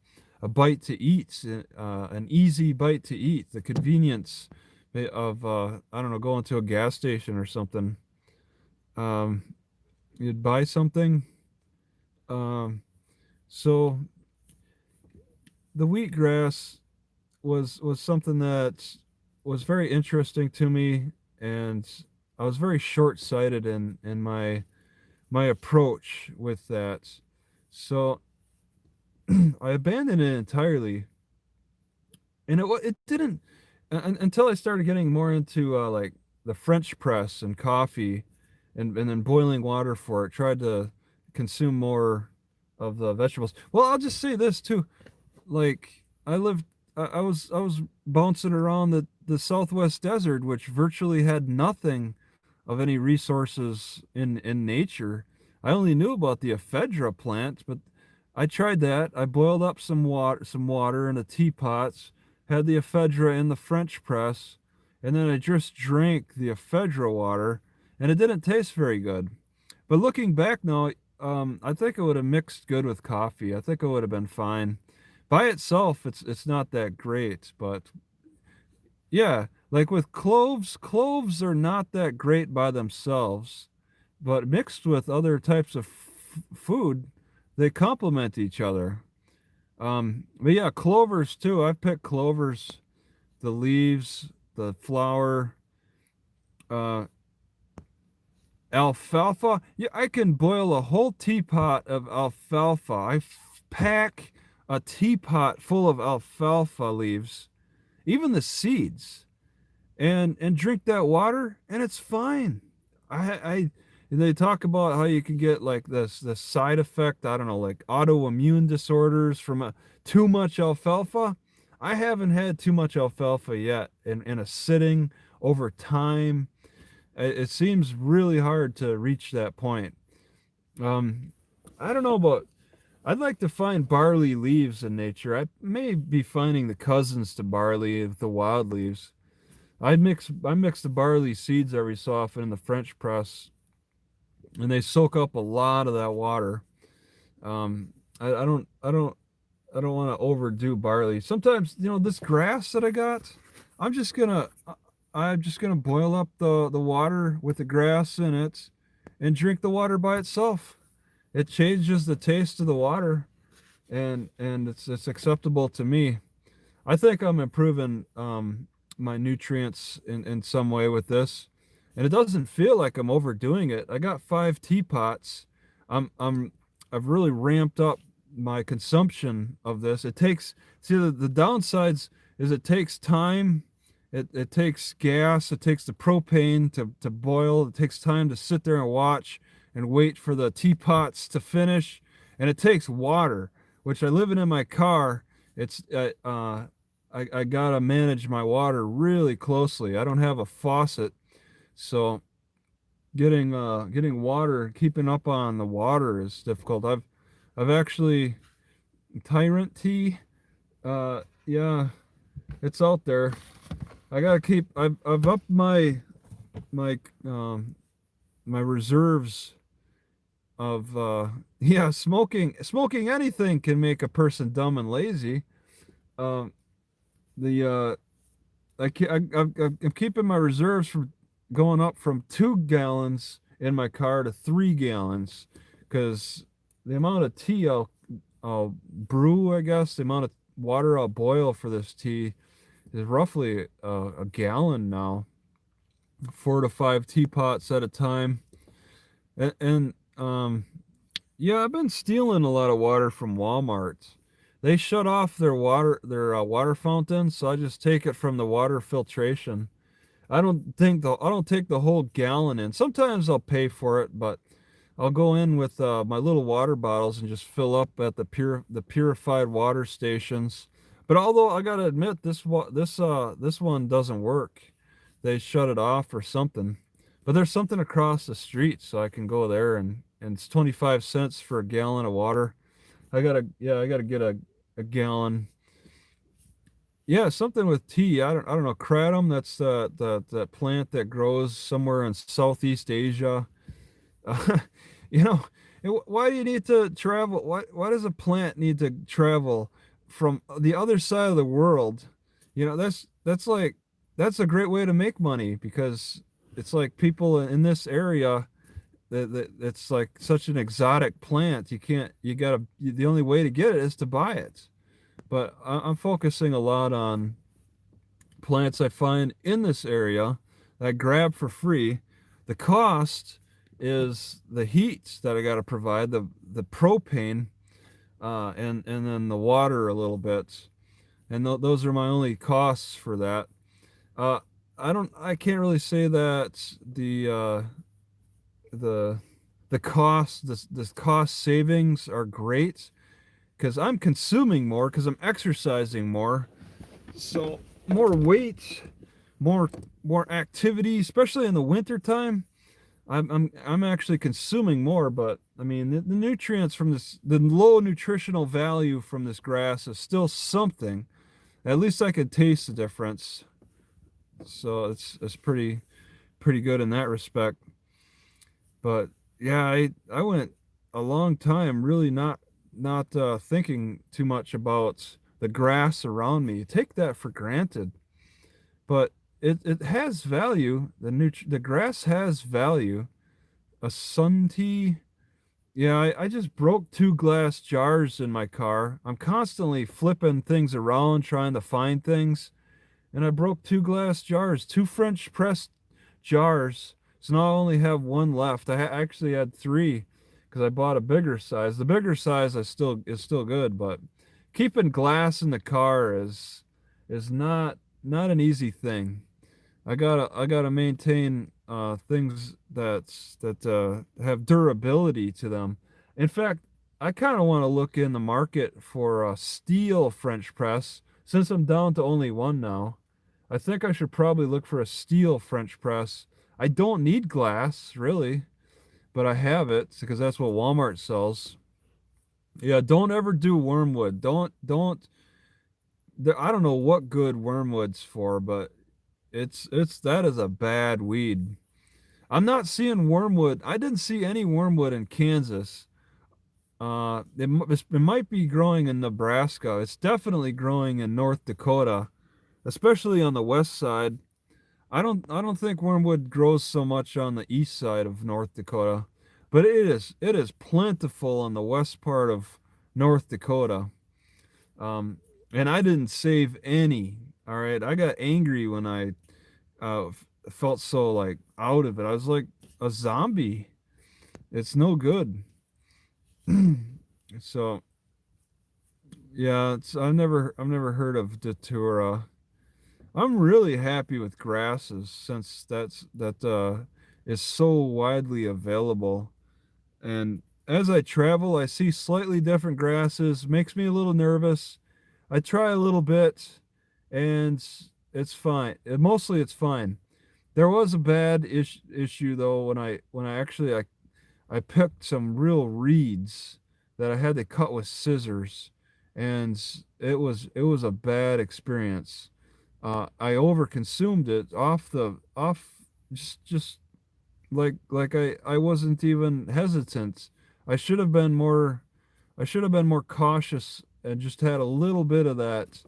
bite to eat, an easy bite to eat, the convenience of I don't know, going to a gas station or something. Um, you'd buy something. Um, so the wheatgrass was something that was very interesting to me, and I was very short-sighted in my approach with that. So I abandoned it entirely, and it didn't until I started getting more into like the French press and coffee, and then boiling water for it. Tried to consume more of the vegetables. Well, I'll just say this too. Like I was bouncing around the Southwest desert, which virtually had nothing of any resources in nature. I only knew about the ephedra plant, but I tried that. I boiled up some water in a teapot, had the ephedra in the French press, and then I just drank the ephedra water, and it didn't taste very good. But looking back now, I think it would have mixed good with coffee. I think it would have been fine. By itself, it's not that great, but yeah, like with cloves, cloves are not that great by themselves, but mixed with other types of food, they complement each other. But yeah, clovers too. I've picked clovers, the leaves, the flower, uh, alfalfa. Yeah, I can boil a whole teapot of alfalfa. Pack a teapot full of alfalfa leaves, even the seeds, and drink that water, and it's fine. I they talk about how you can get like this side effect. I don't know, like autoimmune disorders from too much alfalfa. I haven't had too much alfalfa yet in a sitting over time. It seems really hard to reach that point. Um, I don't know about. I'd like to find barley leaves in nature. I may be finding the cousins to barley, the wild leaves. I mix the barley seeds every so often in the French press, and they soak up a lot of that water. I don't want to overdo barley. Sometimes this grass that I got, I'm just gonna I'm just gonna boil up the water with the grass in it, and drink the water by itself. It changes the taste of the water, and it's acceptable to me. I think I'm improving my nutrients in some way with this, and it doesn't feel like I'm overdoing it. I got 5 teapots. I'm I'm I've really ramped up my consumption of this. It takes see the downsides is it takes time. It takes gas. It takes the propane to boil. It takes time to sit there and watch and wait for the teapots to finish, and it takes water, which I live in my car. It's I gotta manage my water really closely. I don't have a faucet, so getting water, keeping up on the water is difficult. I've actually Tyrant tea. Yeah, it's out there. I gotta keep. I've upped my my reserves of yeah. Smoking anything can make a person dumb and lazy. Um, the I'm keeping my reserves from going up from 2 gallons in my car to 3 gallons, because the amount of tea I'll brew, I guess, the amount of water I'll boil for this tea is roughly a gallon now, 4 to 5 teapots at a time, and yeah, I've been stealing a lot of water from Walmart. They shut off their water fountain, so I just take it from the water filtration. I don't take the whole gallon in. Sometimes I'll pay for it, but I'll go in with my little water bottles and just fill up at the purified water stations. But although I gotta admit this one doesn't work. They shut it off or something. But there's something across the street, so I can go there, and it's 25 cents for a gallon of water. I gotta get a gallon. Yeah, something with tea. I don't know. Kratom, that's the plant that grows somewhere in Southeast Asia. Uh, You know, why do you need to travel? Why does a plant need to travel from the other side of the world? You know, that's like that's a great way to make money because it's like people in this area that it's like such an exotic plant. You can't you gotta the only way to get it is to buy it. But I'm focusing a lot on plants I find in this area that I grab for free. The cost is the heat that I got to provide, the propane, and then the water a little bit, and those are my only costs for that. Uh, I can't really say that the the cost savings are great because I'm consuming more because I'm exercising more. So more weight, more more activity, especially in the winter time. I'm actually consuming more, but I mean the nutrients from this, the low nutritional value from this grass is still something. At least I could taste the difference. So it's pretty good in that respect. But yeah, I went a long time really not thinking too much about the grass around me. Take that for granted. But it has value. The grass has value. A sun tea. Yeah, I just broke two glass jars in my car. I'm constantly flipping things around, trying to find things. And I broke two glass jars, two French press jars. So now I only have one left. Actually had three because I bought a bigger size. The bigger size is still good, but keeping glass in the car is not an easy thing. I gotta maintain things that have durability to them. In fact, I kind of want to look in the market for a steel French press since I'm down to only one now. I think I should probably look for a steel French press. I don't need glass really, but I have it because that's what Walmart sells. Yeah, don't ever do wormwood. Don't. I don't know what good wormwood's for, but it's that is a bad weed. I'm not seeing wormwood. I didn't see any wormwood in Kansas. It might be growing in Nebraska. It's definitely growing in North Dakota, especially on the west side. I don't think wormwood grows so much on the east side of North Dakota, but it is plentiful on the west part of North Dakota. Um, and I didn't save any. All right, I got angry when I felt so like out of it. I was like a zombie. It's no good. So yeah, I've never heard of Datura. I'm really happy with grasses since that is so widely available. And as I travel, I see slightly different grasses. Makes me a little nervous. I try a little bit, and it's fine. Mostly it's fine. There was a bad issue though when I actually I picked some real reeds that I had to cut with scissors, and it was a bad experience. I overconsumed it off just like I wasn't even hesitant. I should have been more I should have been more cautious and just had a little bit of that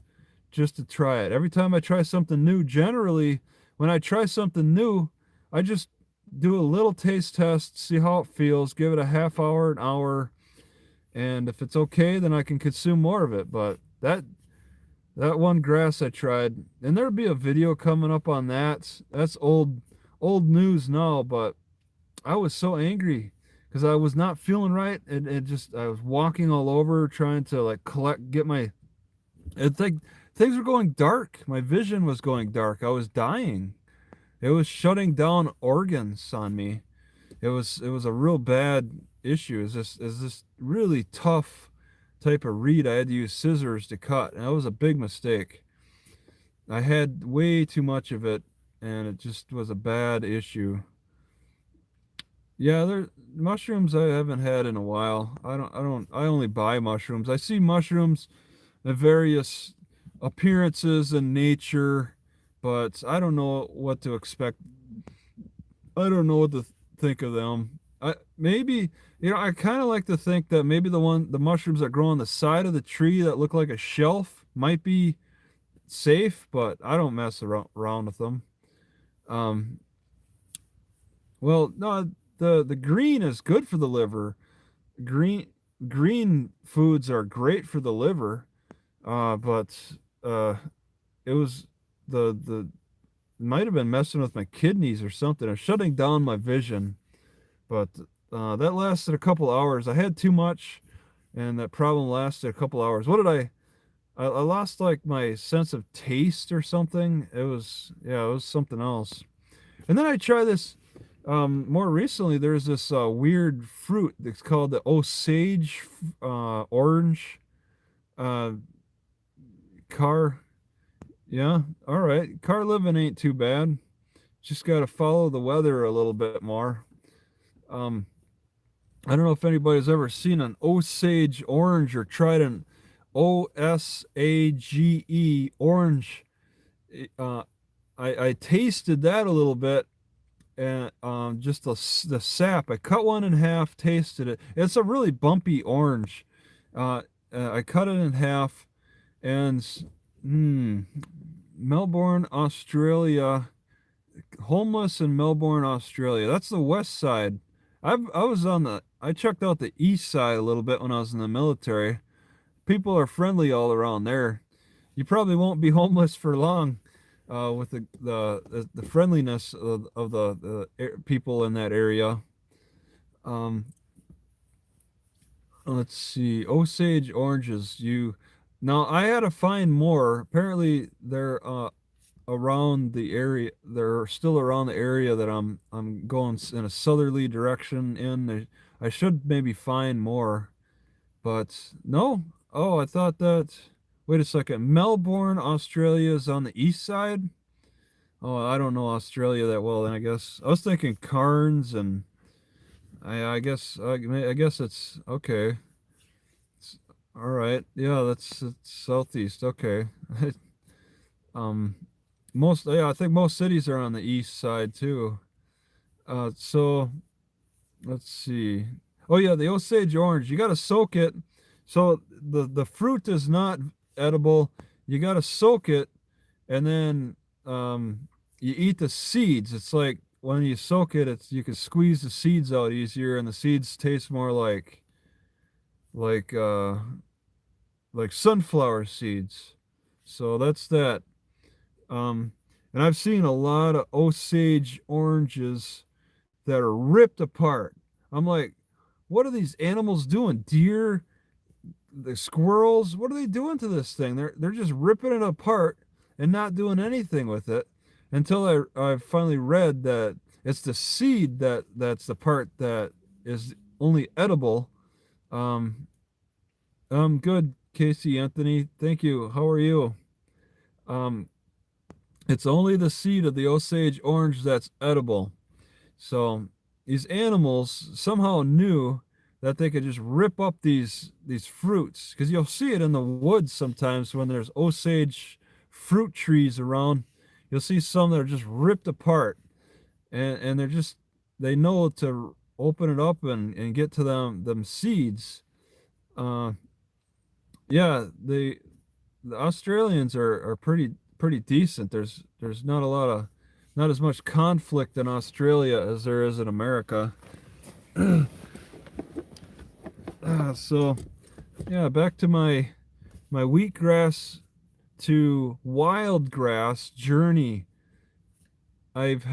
just to try it. Every time I try something new, generally when I try something new, I just do a little taste test, see how it feels, give it a half hour, an hour, and if it's okay, then I can consume more of it. But that one grass I tried, and there'll be a video coming up on that. That's old news now, but I was so angry because I was not feeling right, and it just I was walking all over trying to like get my. It's like things were going dark. My vision was going dark. I was dying. It was shutting down organs on me. It was a real bad issue. Is this really tough type of reed I had to use scissors to cut, and that was a big mistake. I had way too much of it, and it just was a bad issue. Yeah, there mushrooms I haven't had in a while. I only buy mushrooms. I see mushrooms in various appearances in nature, but I don't know what to expect. I don't know what to think of them. Maybe, I kind of like to think that maybe the mushrooms that grow on the side of the tree that look like a shelf might be safe, but I don't mess around with them. Um, well, no, the green is good for the liver. Green green foods are great for the liver. But uh, it was the might have been messing with my kidneys or something, or shutting down my vision. But that lasted a couple hours. I had too much, and that problem lasted a couple hours. What did I lost like my sense of taste or something. It was something else. And then I tried this more recently. There's this weird fruit that's called the Osage orange uh, car. Yeah, all right. Car living ain't too bad. Just got to follow the weather a little bit more. Um, I don't know if anybody's ever seen an Osage orange or tried an Osage orange. Uh, I tasted that a little bit, and just the sap. I cut one in half, tasted it. It's a really bumpy orange. Uh, I cut it in half, and hmm, Melbourne, Australia. Homeless in Melbourne, Australia. That's the west side. I checked out the east side a little bit when I was in the military. People are friendly all around there. You probably won't be homeless for long, with the friendliness of the people in that area. Um, let's see, Osage oranges. You now I had to find more. Apparently, they're around the area. They're still around the area that I'm going in a southerly direction in. I should maybe find more, but no. Oh, I thought that. Wait a second. Melbourne, Australia is on the east side. Oh, I don't know Australia that well. Then I guess I was thinking Cairns, and I guess it's okay. It's, all right. Yeah, it's southeast. Okay. um, I think most cities are on the east side too. So let's see. Oh yeah, the Osage orange. You got to soak it. So the fruit is not edible. You got to soak it, and then you eat the seeds. It's like when you soak it, it's you can squeeze the seeds out easier, and the seeds taste more like uh, like sunflower seeds. So that's that. Um, and I've seen a lot of Osage oranges that are ripped apart. I'm like, what are these animals doing? Deer, the squirrels, what are they doing to this thing? They're just ripping it apart and not doing anything with it until I finally read that it's the seed that's the part that is only edible. Um, I'm good, Casey Anthony. Thank you. How are you? Um, it's only the seed of the Osage orange that's edible. So these animals somehow knew that they could just rip up these fruits because you'll see it in the woods sometimes when there's Osage fruit trees around. You'll see some that are just ripped apart, and they know to open it up and get to them seeds. Uh, yeah, the Australians are pretty decent. There's not a lot of not as much conflict in Australia as there is in America. So yeah, back to my wheatgrass to wild grass journey. I've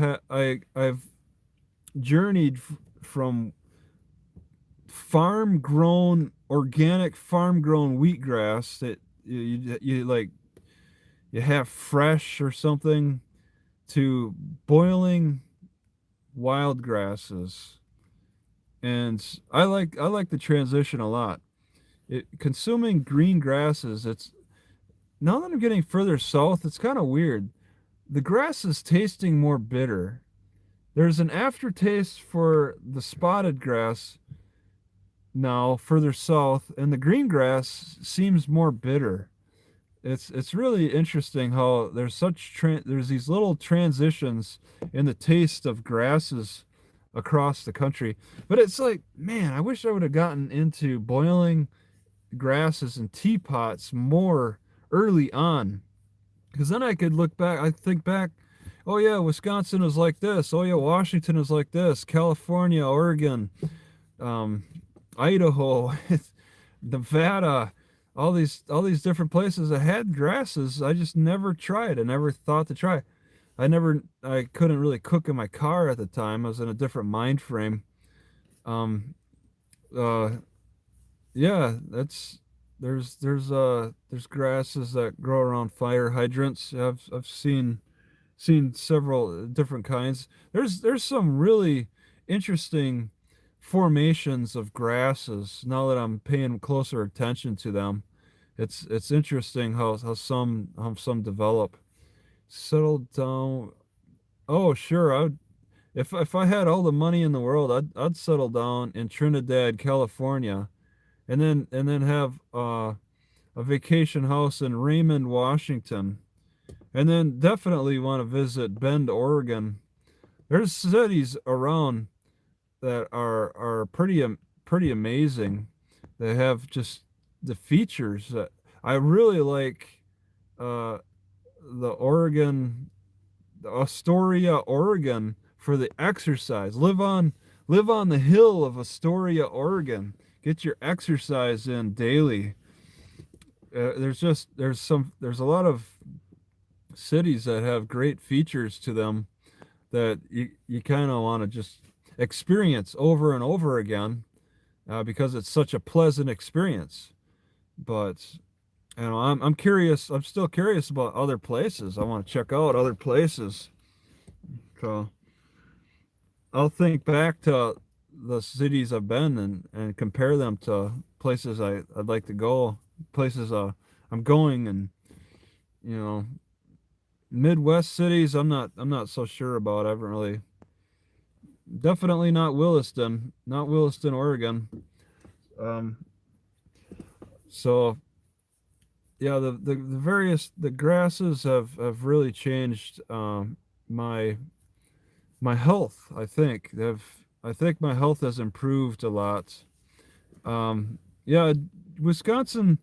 journeyed from farm grown organic farm grown wheatgrass that you like you have fresh or something to boiling wild grasses. And I like the transition a lot. Consuming green grasses, it's now that I'm getting further south, it's kind of weird. The grass is tasting more bitter. There's an aftertaste for the spotted grass now further south, and the green grass seems more bitter. It's really interesting how there's these little transitions in the taste of grasses across the country. But it's like, man, I wish I would have gotten into boiling grasses in teapots more early on, because then I could look back. I think back, oh yeah, Wisconsin is like this. Oh yeah, Washington is like this. California, Oregon, um, Idaho, Nevada, all these different places that had grasses. I just never tried. I never thought to try. I couldn't really cook in my car at the time. I was in a different mind frame. Um, uh, yeah, that's there's grasses that grow around fire hydrants. I've seen several different kinds. There's some really interesting formations of grasses now that I'm paying closer attention to them. It's interesting how some develop. Settle down. Oh, sure. If I had all the money in the world, I'd settle down in Trinidad, California, and then have a vacation house in Raymond, Washington, and then definitely want to visit Bend, Oregon. There's cities around that are pretty amazing. They have just the features that I really like. Uh, the Oregon, the Astoria, Oregon, for the exercise. Live on the hill of Astoria, Oregon. Get your exercise in daily. There's a lot of cities that have great features to them that you kind of want to just experience over and over again, because it's such a pleasant experience. But I'm curious. I'm still curious about other places. I want to check out other places. So I'll think back to the cities I've been and compare them to places I'd like to go, places I'm going, and you know, Midwest cities I'm not so sure about. I haven't really, definitely not Williston, Oregon. Um, so yeah, the grasses have really changed my my health. I think my health has improved a lot. Yeah, Wisconsin.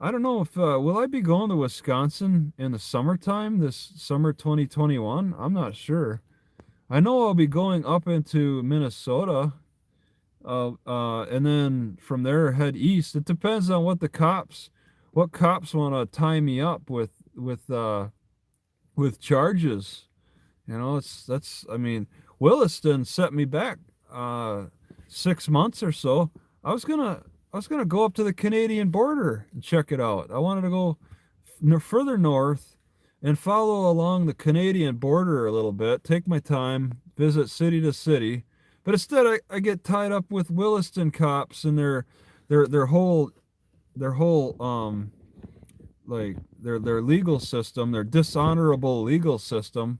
I don't know if will I be going to Wisconsin in the summertime this summer 2021. I'm not sure. I know I'll be going up into Minnesota, and then from there head east. It depends on what cops want to tie me up with charges. I mean, Williston set me back uh 6 months or so. I was gonna I was gonna go up to the Canadian border and check it out. I wanted to go further north and follow along the Canadian border a little bit, take my time, visit city to city. But instead I get tied up with Williston cops and their whole like their legal system, their dishonorable legal system.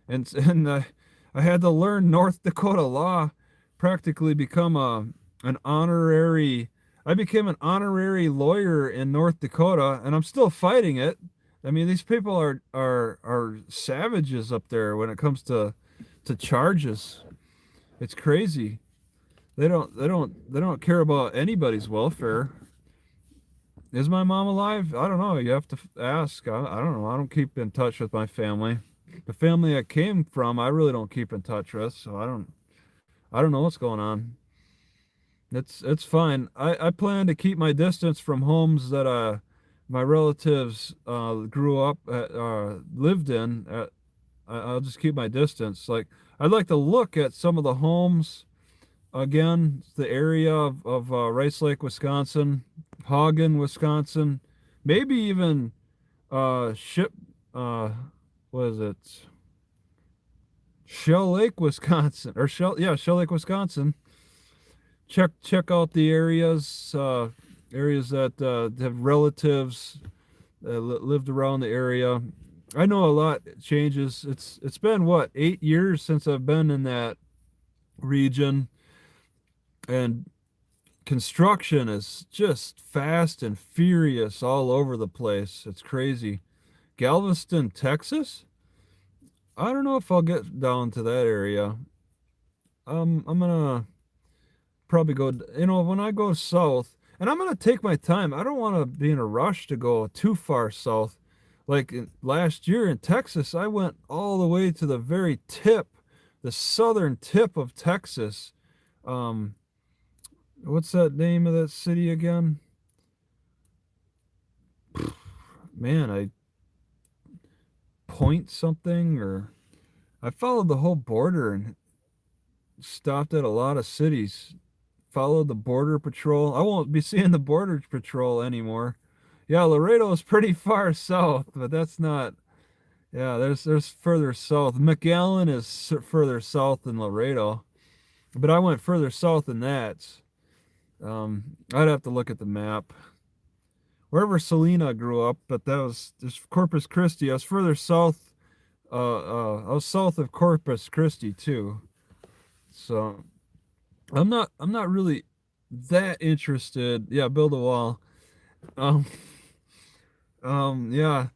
And I had to learn North Dakota law, practically become a an honorary. I became an honorary lawyer in North Dakota, and I'm still fighting it. I mean, these people are savages up there when it comes to charges. It's crazy. They don't care about anybody's welfare. Is my mom alive? I don't know. You have to ask. I don't know. I don't keep in touch with my family. The family I came from, I really don't keep in touch with, so I don't know what's going on. It's fine. I plan to keep my distance from homes that my relatives grew up lived in. I'll just keep my distance. Like, I'd like to look at some of the homes again, the area of Rice Lake, Wisconsin, Hagen, Wisconsin, maybe even ship what is it? Shell Lake, Wisconsin, or Shell Lake, Wisconsin. Check out the areas that have relatives lived around the area. I know a lot changes. It's been what 8 years since I've been in that region, and construction is just fast and furious all over the place. It's crazy. Galveston, Texas. I don't know if I'll get down to that area. I'm gonna probably go, when I go south, and I'm gonna take my time. I don't want to be in a rush to go too far south. Like last year in Texas, I went all the way to the very tip, the southern tip of Texas. Um, what's that name of that city again? Man, I point something, or I followed the whole border and stopped at a lot of cities. Followed the border patrol. I won't be seeing the border patrol anymore. Yeah, Laredo is pretty far south, but that's not. Yeah, there's further south. McAllen is further south than Laredo, but I went further south than that. I'd have to look at the map. Wherever Selena grew up, but that was just Corpus Christi. I was further south. I was south of Corpus Christi too. So I'm not really that interested. Yeah, build a wall. Um, yeah,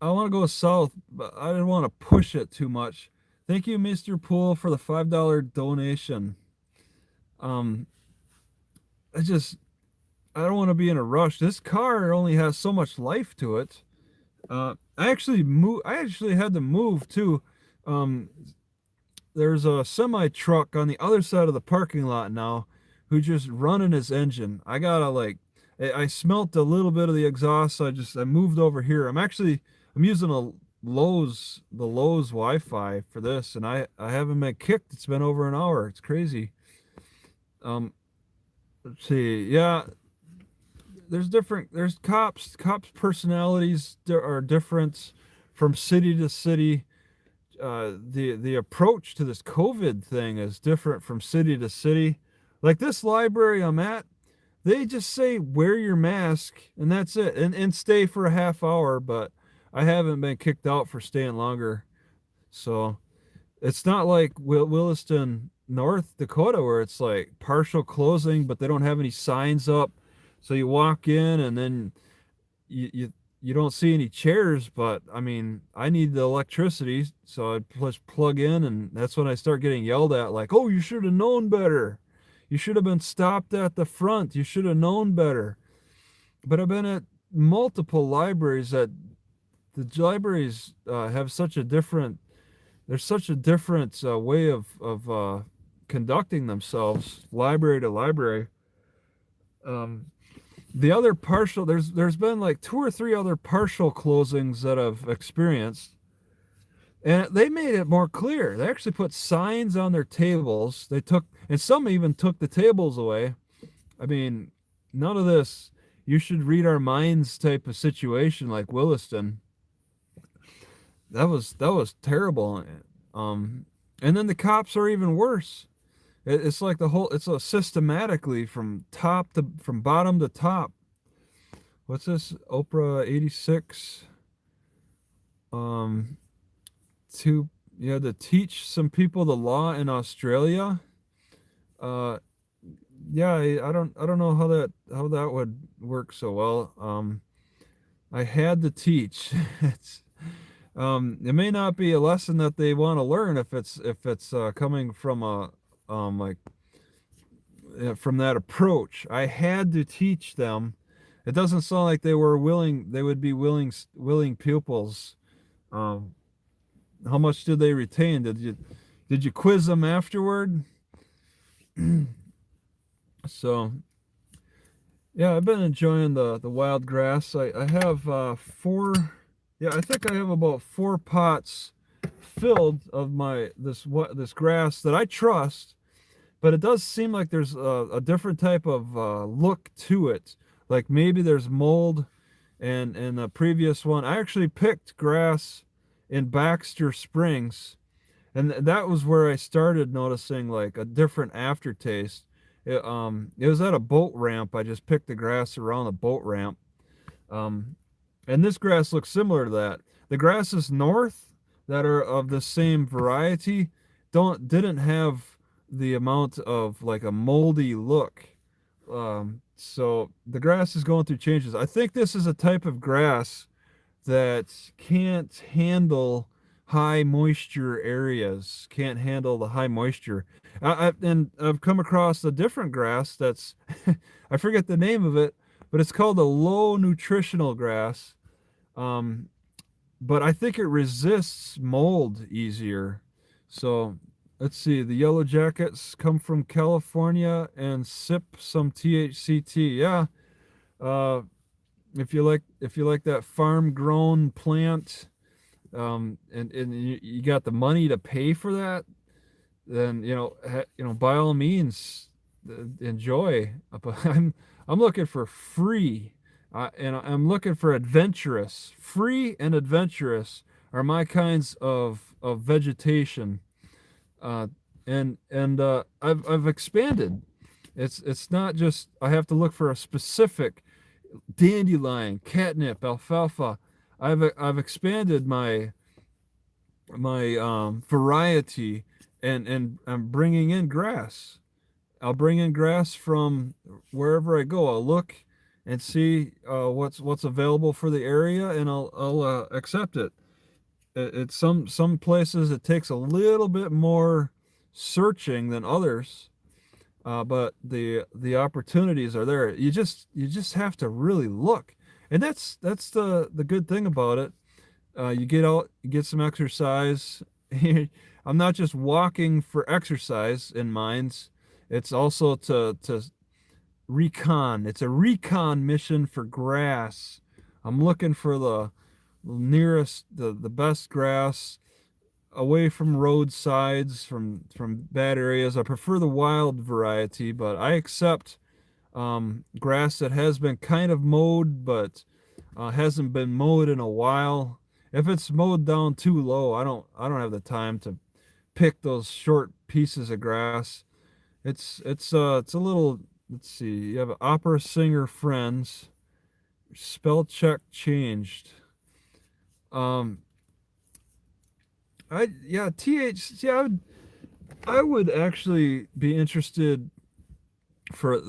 I want to go south, but I didn't want to push it too much. Thank you, Mr. Poole, for the $5 donation. Um, I just I don't want to be in a rush. This car only has so much life to it. I actually moved. I actually had to move too. Um, there's a semi truck on the other side of the parking lot now, who just running his engine. I gotta like, I smelt a little bit of the exhaust. So I moved over here. I'm using the Lowe's Wi-Fi for this, and I haven't been kicked. It's been over an hour. It's crazy. Um, let's see. Yeah, there's cops personalities are different from city to city. The approach to this COVID thing is different from city to city. Like this library I'm at, they just say wear your mask and that's it, and stay for a half hour. But I haven't been kicked out for staying longer, so it's not like Williston, North Dakota, where it's like partial closing, but they don't have any signs up. So you walk in and then you don't see any chairs, but I mean, I need the electricity, so I just plug in, and that's when I start getting yelled at, like, "Oh, you should have known better. You should have been stopped at the front. You should have known better." But I've been at multiple libraries that the libraries have such a different. There's such a different way of conducting themselves, library to library. Um, the other partial there's been like two or three other partial closings that I've experienced, and they made it more clear. They actually put signs on their tables. They took, and some even took the tables away. I mean, none of this you should read our minds type of situation like Williston. That was terrible. um and then the cops are even worse. It's like it's a systematically from bottom to top. What's this? Oprah 86. Um, to You had to teach some people the law in Australia. Uh, yeah, I don't know how that would work so well. I had to teach. It may not be a lesson that they want to learn if it's coming from a like from that approach. I had to teach them. It doesn't sound like they would be willing pupils. Um, how much did they retain? Did you quiz them afterward? So yeah, I've been enjoying the wild grass. I have four. Yeah, I think I have about 4 pots filled of this grass that I trust, but it does seem like there's a different type of look to it. Like maybe there's mold, and the previous one, I actually picked grass in Baxter Springs, and that was where I started noticing like a different aftertaste. It was at a boat ramp. I just picked the grass around the boat ramp, um, and this grass looks similar to that. The grasses north that are of the same variety didn't have the amount of like a moldy look. So the grass is going through changes. I think this is a type of grass that can't handle high moisture areas, can't handle the high moisture. And I've come across a different grass that's, I forget the name of it, but it's called a low nutritional grass. Um, but I think it resists mold easier. So let's see. The yellow jackets come from California and sip some THCT. Yeah. Uh, if you like that farm grown plant, and you got the money to pay for that, then by all means, enjoy. But I'm looking for free, and I'm looking for adventurous. Free and adventurous are my kinds of vegetation, uh, and I've expanded. It's not just I have to look for a specific dandelion, catnip, alfalfa. I've expanded my variety, and I'm bringing in grass. I'll bring in grass from wherever I go. I'll look and see what's available for the area, and I'll accept it. It's some places it takes a little bit more searching than others, but the opportunities are there. You just have to really look, and that's the good thing about it. You get out, you get some exercise. I'm not just walking for exercise in mines. It's also to recon. It's a recon mission for grass. I'm looking for the nearest, the best grass away from roadsides, from bad areas. I prefer the wild variety, but I accept grass that has been kind of mowed, but hasn't been mowed in a while. If it's mowed down too low, I don't have the time to pick those short pieces of grass. It's a little. Let's see. You have opera singer friends. Spell check changed. Um, I yeah THC. I would actually be interested for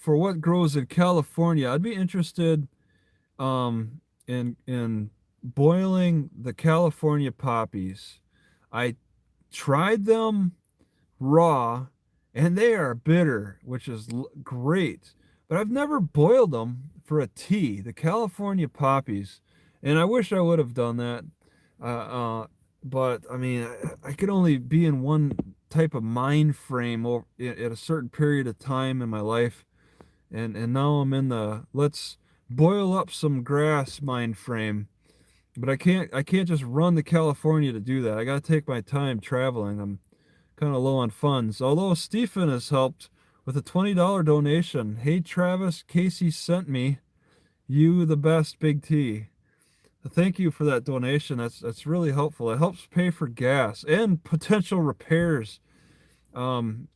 what grows in California. I'd be interested in boiling the California poppies. I tried them raw, and they are bitter, which is great. But I've never boiled them for a tea, the California poppies, and I wish I would have done that. Uh, uh, but I mean, I could only be in one type of mind frame at a certain period of time in my life, and now I'm in the let's boil up some grass mind frame. But I can't just run to California to do that. I got to take my time traveling. I'm kind of low on funds. Although Stephen has helped with a $20 donation. Hey Travis, Casey sent me you the best, Big T. Thank you for that donation. That's really helpful. It helps pay for gas and potential repairs. Um,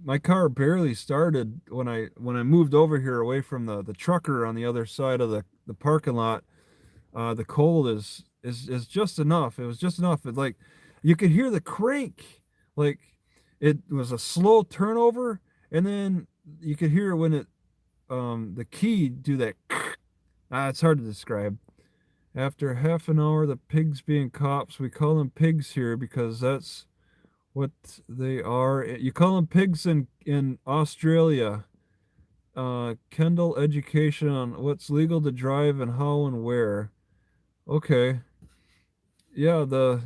my car barely started when I moved over here away from the trucker on the other side of the parking lot. The cold is just enough. It was just enough. It like you could hear the crank, like it was a slow turnover, and then you could hear when it the key do that. It's hard to describe. After half an hour, the pigs being cops, we call them pigs here because that's what they are. You call them pigs in Australia. Kendall education on what's legal to drive and how and where. Okay. Yeah, the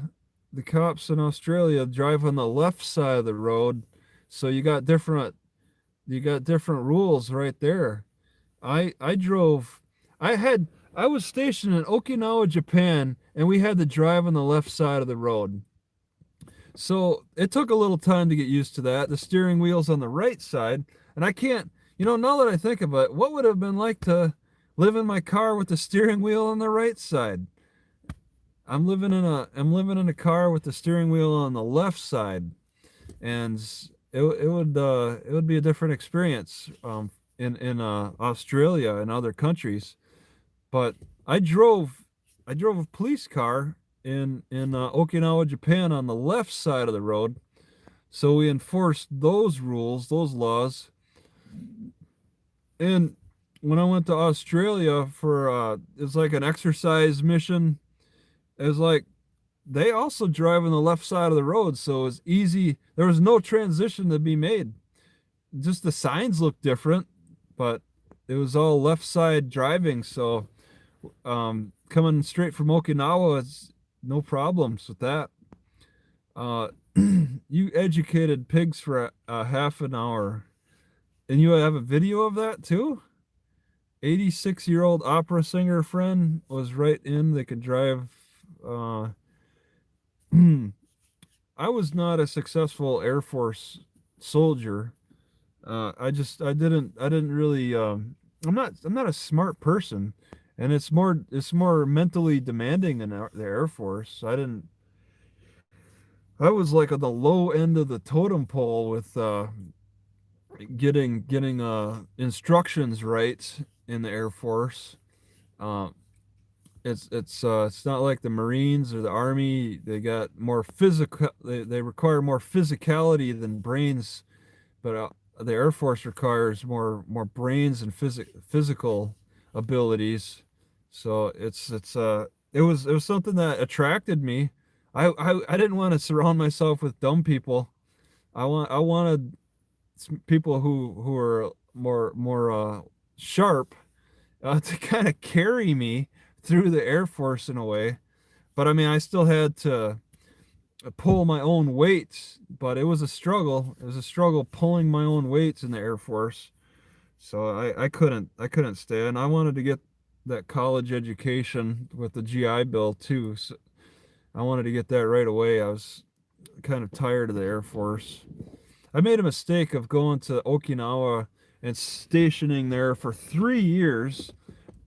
cops in Australia drive on the left side of the road, so you got different rules right there. I drove I was stationed in Okinawa, Japan, and we had to drive on the left side of the road. So it took a little time to get used to that. The steering wheel's on the right side, and I can't, now that I think of it, what would it have been like to live in my car with the steering wheel on the right side? I'm living in a car with the steering wheel on the left side, and it would be a different experience in Australia and other countries. But I drove I drove a police car in Okinawa, Japan, on the left side of the road. So we enforced those rules, those laws. And when I went to Australia for it's like an exercise mission. It was like they also drive on the left side of the road, so it was easy. There was no transition to be made. Just the signs looked different, but it was all left side driving. So coming straight from Okinawa, it's no problems with that. Uh, you educated pigs for a half an hour, and you have a video of that too? 86-year-old opera singer friend was right in. They could drive. Uh, I was not a successful Air Force soldier. I didn't really I'm not a smart person, and it's more mentally demanding than the Air Force. I was like on the low end of the totem pole with getting instructions right in the Air Force. Uh, it's not like the Marines or the Army. They got more physical. They require more physicality than brains, but the Air Force requires more brains and physical abilities. So it was something that attracted me. I didn't want to surround myself with dumb people. I wanted people who are more sharp to kind of carry me through the Air Force in a way. But I mean, I still had to pull my own weights, but it was a struggle. It was a struggle pulling my own weights in the Air Force. So I couldn't stay, and I wanted to get that college education with the GI Bill too. So I wanted to get that right away. I was kind of tired of the Air Force. I made a mistake of going to Okinawa and stationing there for 3 years,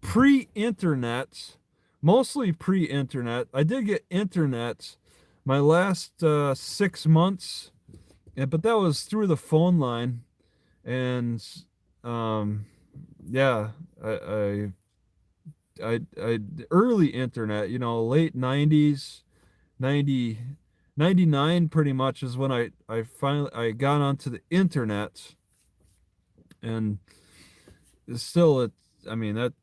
pre-internet, mostly pre-internet. I did get internet my last 6 months, but that was through the phone line, and um, yeah, I early internet, late 90s, 90 99 pretty much is when I finally I got onto the internet, and it's still it. I mean that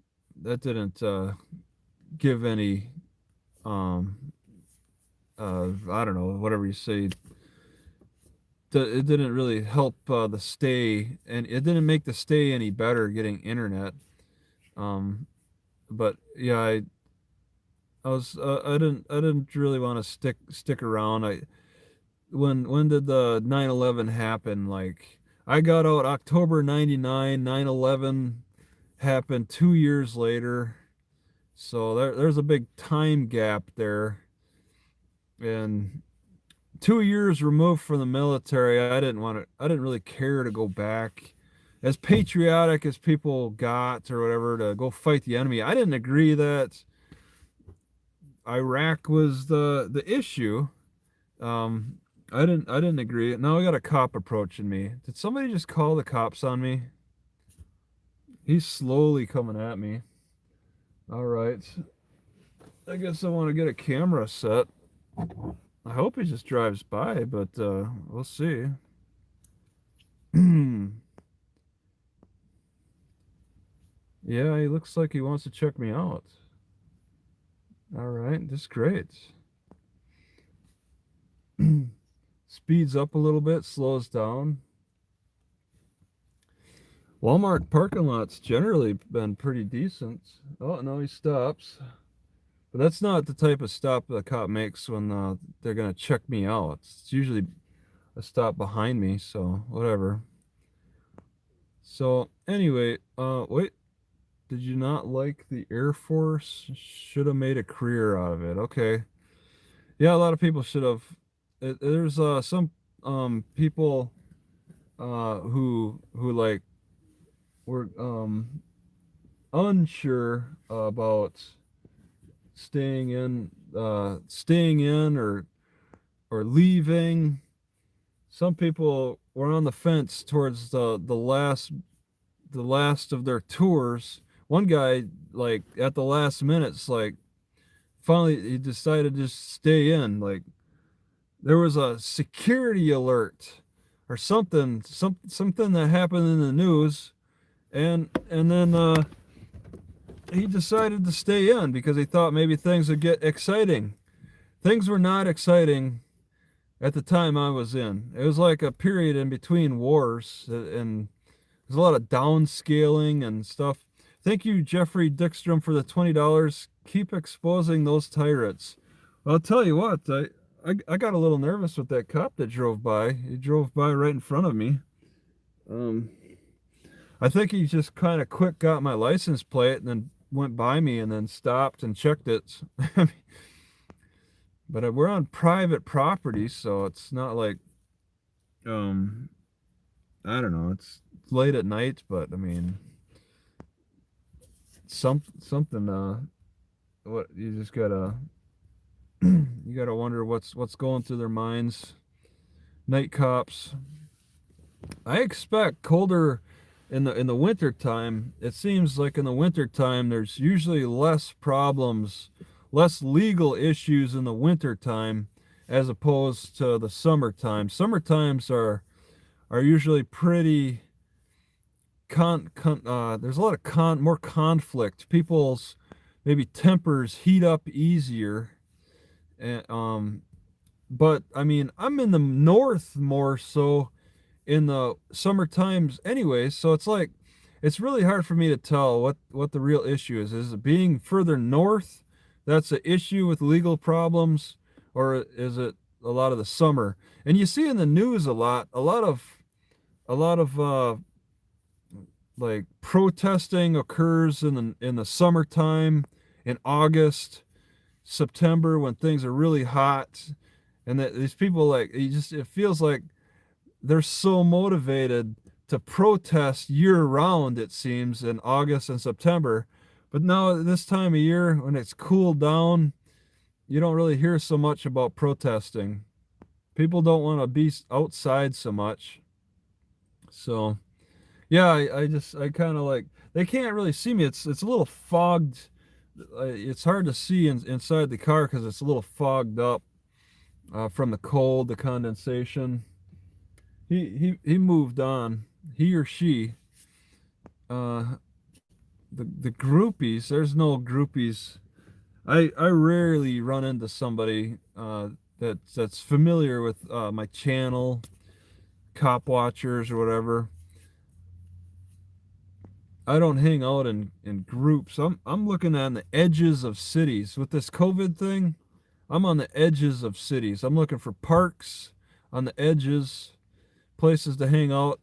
didn't give any um I don't know, whatever you say. It didn't really help the stay, and it didn't make the stay any better getting internet. Um, but yeah, I didn't really want to stick around. I when did the 9/11 happen? Like I got out October 99, 9/11 happened 2 years later. So there's a big time gap there. And 2 years removed from the military, I didn't really care to go back. As patriotic as people got or whatever to go fight the enemy, I didn't agree that Iraq was the issue. I didn't agree. Now I got a cop approaching me. Did somebody just call the cops on me? He's slowly coming at me. All right. I guess I want to get a camera set. I hope he just drives by, but we'll see. Yeah, he looks like he wants to check me out. All right, that's great. Speeds up a little bit, slows down. Walmart parking lots generally been pretty decent. Oh, no, he stops. But that's not the type of stop the cop makes when they're going to check me out. It's usually a stop behind me, so whatever. So, anyway, wait. Did you not like the Air Force? Should have made a career out of it. Okay. Yeah, a lot of people should have. There's some people who like were unsure about staying in or leaving. Some people were on the fence towards the last of their tours. One guy, like at the last minutes, like finally he decided to just stay in. Like there was a security alert or something that happened in the news, and then he decided to stay in because he thought maybe things would get exciting. things were not exciting at the time I was in. It was like a period in between wars, and there's a lot of downscaling and stuff. Thank you, Jeffrey Dickstrom, for the $20. Keep exposing those tyrants. Well, I'll tell you what, I got a little nervous with that cop that drove by. He drove by right in front of me. Um, I think he just kind of quick got my license plate and then went by me and then stopped and checked it. But we're on private property, so it's not like, um, I don't know, it's late at night, but I mean, something, what you just gotta, you gotta wonder what's going through their minds. Night cops. I expect colder in the winter time. It seems like in the winter time there's usually less problems, less legal issues in the winter time as opposed to the summertime. Summer times are usually pretty there's a lot of more conflict. People's maybe tempers heat up easier. And but I mean, I'm in the north more so in the summer times anyway, so it's like it's really hard for me to tell what the real issue is. Is it being further north that's an issue with legal problems, or is it a lot of the summer? And you see in the news a lot of like protesting occurs in the summertime, in August, September, when things are really hot, and that these people, like, you just, it feels like they're so motivated to protest year round, it seems, in August and September. But now this time of year when it's cooled down, you don't really hear so much about protesting. People don't want to be outside so much. So yeah, I kind of like, they can't really see me. It's a little fogged. It's hard to see inside the car because it's a little fogged up from the cold, the condensation. He moved on. He or she. Uh, the groupies. There's no groupies. I rarely run into somebody that's familiar with my channel, cop watchers or whatever. I don't hang out in groups. I'm looking on the edges of cities with this COVID thing. I'm on the edges of cities. I'm looking for parks on the edges, places to hang out,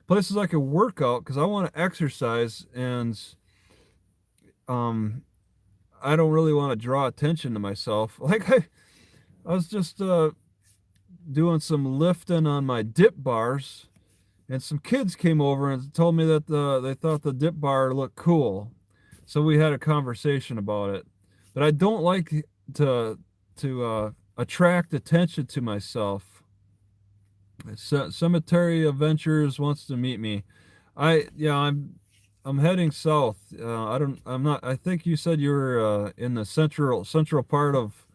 places I can work out because I want to exercise, and um I don't really want to draw attention to myself. Like I was just doing some lifting on my dip bars, and some kids came over and told me that they thought the dip bar looked cool. So we had a conversation about it. But I don't like to attract attention to myself. Cemetery Adventures wants to meet me. I'm heading south. I'm not. I think you said you were in the central part of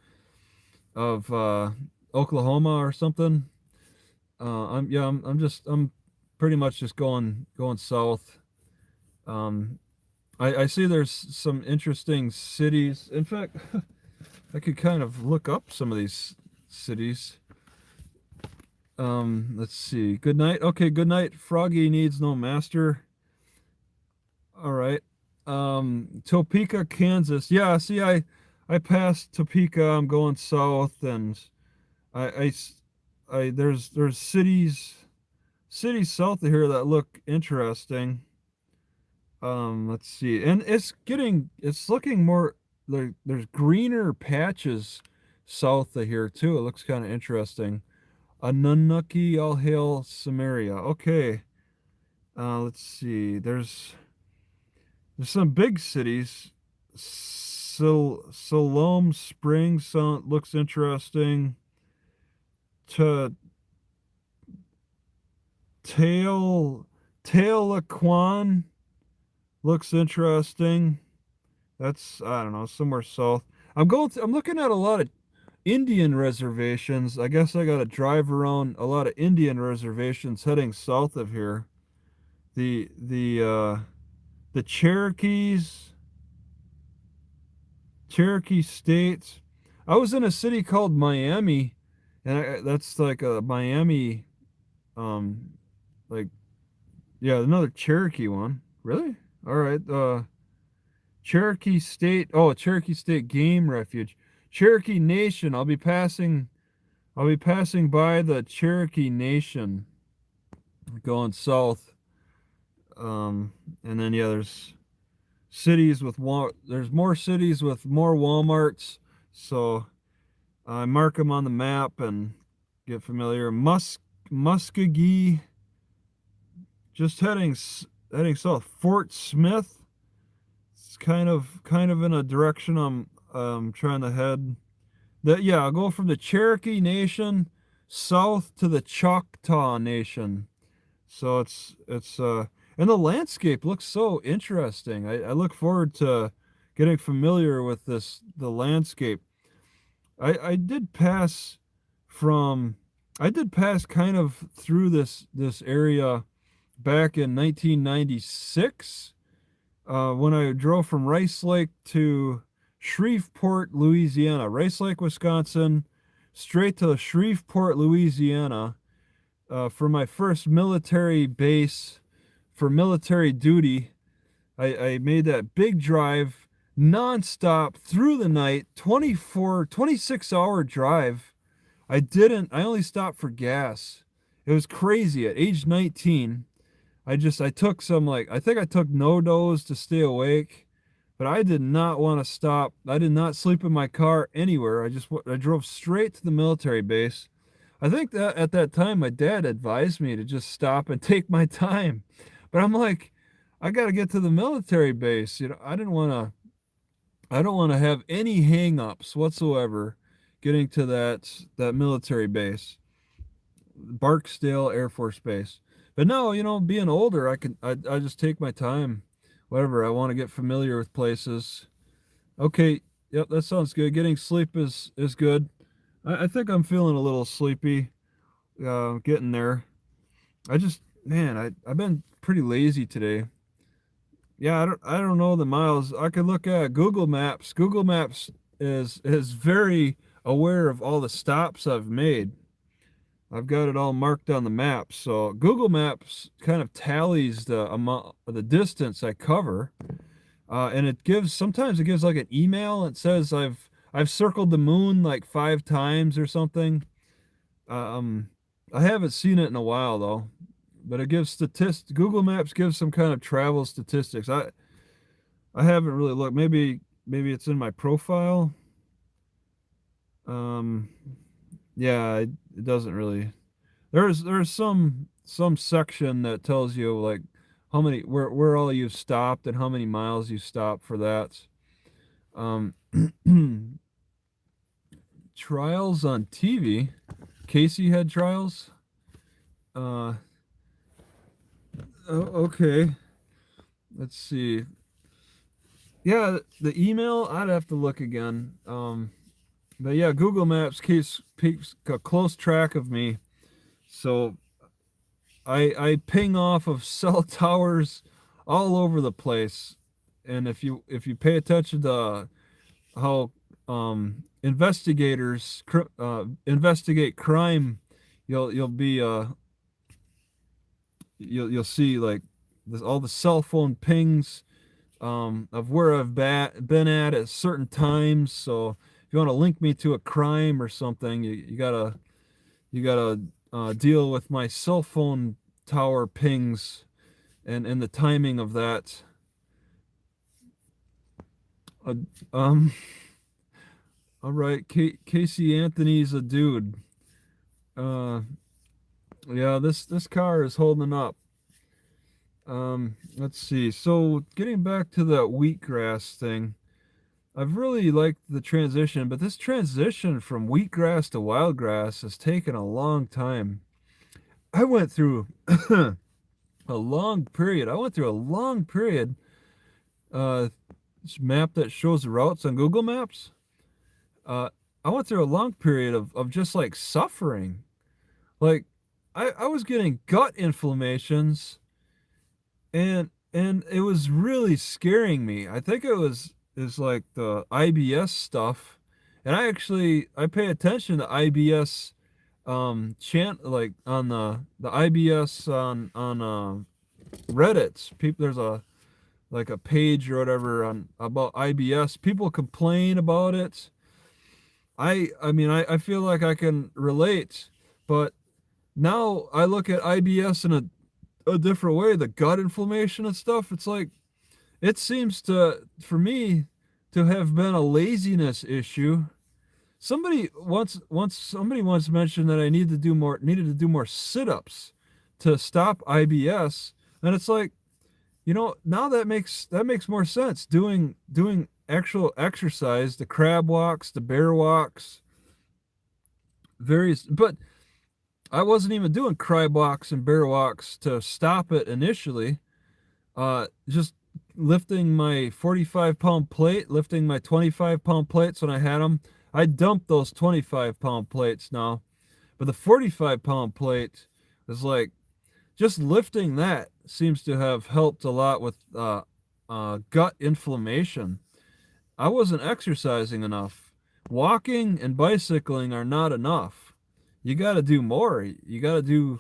Oklahoma or something. I'm pretty much just going south. Um, I see there's some interesting cities. In fact, I could kind of look up some of these cities. Let's see. Good night. Okay, good night. Froggy needs no master. All right. Topeka, Kansas. Yeah, see, I passed Topeka. I'm going south, and I, I s- there's cities south of here that look interesting. Let's see. And it's looking more like there's greener patches south of here too. It looks kind of interesting. Anunnaki, all hail Samaria. Okay. Let's see. There's some big cities. Siloam Springs looks interesting. To Tail Tahlequah looks interesting. That's, I don't know, somewhere south. I'm looking at a lot of Indian reservations. I guess I got to drive around a lot of Indian reservations heading south of here. The Cherokee states. I was in a city called Miami, and that's like a Miami, um, like yeah, another Cherokee one. Really? All right. Cherokee State. Oh, Cherokee State Game Refuge. Cherokee Nation. I'll be passing by the Cherokee Nation going south. And then yeah, there's more cities with more Walmarts. So I mark them on the map and get familiar. Muskogee, just heading south. Fort Smith. It's kind of in a direction I'm trying to head. I'll go from the Cherokee Nation south to the Choctaw Nation. So and the landscape looks so interesting. I look forward to getting familiar with the landscape. I did pass from I did pass kind of through this area back in 1996 when I drove from Rice Lake to Shreveport, Louisiana. Rice Lake, Wisconsin, straight to Shreveport, Louisiana, for my first military base for military duty. I made that big drive nonstop through the night, 26-hour drive. I only stopped for gas. It was crazy. At age 19, I took I think I took no-dose to stay awake, but I did not want to stop. I did not sleep in my car anywhere. I drove straight to the military base. I think that at that time my dad advised me to just stop and take my time. But I'm like, I got to get to the military base. I don't want to have any hang-ups whatsoever getting to that military base, Barksdale Air Force Base. But no, being older, I just take my time. Whatever, I want to get familiar with places. Okay, yep, that sounds good. Getting sleep is good. I think I'm feeling a little sleepy. Getting there. I've been pretty lazy today. Yeah, I don't know the miles. I could look at Google Maps. Google Maps is very aware of all the stops I've made. I've got it all marked on the map. So Google Maps kind of tallies the distance I cover, and sometimes it gives like an email. It says I've circled the moon like 5 times or something. Um, I haven't seen it in a while though, but it gives statistics. Google Maps gives some kind of travel statistics. I haven't really looked. Maybe it's in my profile. Um, yeah, it doesn't really. There's some section that tells you like how many where all you've stopped and how many miles you stopped for that. Um, trials on TV. Casey had trials. Uh, okay. Let's see. Yeah, the email I'd have to look again. But yeah, Google Maps keeps a close track of me. So I ping off of cell towers all over the place, and if you pay attention to how investigators investigate crime, you'll be you'll see like all the cell phone pings of where I've been at certain times. So if you want to link me to a crime or something, you gotta deal with my cell phone tower pings and the timing of that. Uh, um, all right, Casey Anthony's a dude. Uh, yeah, this car is holding up. Let's see. So getting back to the wheatgrass thing, I've really liked the transition, but this transition from wheatgrass to wildgrass has taken a long time. I went through a long period. I went through a long period. This map that shows the routes on Google Maps. Uh, I went through a long period of just like suffering. Like I was getting gut inflammations and it was really scaring me. I think it's like the IBS stuff, And I pay attention to IBS chant like on the IBS on Reddit. People there's a like a page or whatever on about IBS. People complain about it. I mean I feel like I can relate, but now I look at IBS in a different way, the gut inflammation and stuff. It's like it seems to for me to have been a laziness issue. Somebody once mentioned that I needed to do more sit-ups to stop IBS. And it's like, now that makes more sense. Doing actual exercise, the crab walks, the bear walks, various but I wasn't even doing crab walks and bear walks to stop it initially. Just lifting my 45-pound plate, lifting my 25-pound plates when I had them. I dumped those 25-pound plates now, but the 45-pound plate is like just lifting that seems to have helped a lot with gut inflammation. I wasn't exercising enough. Walking and bicycling are not enough. You got to do more. You got to do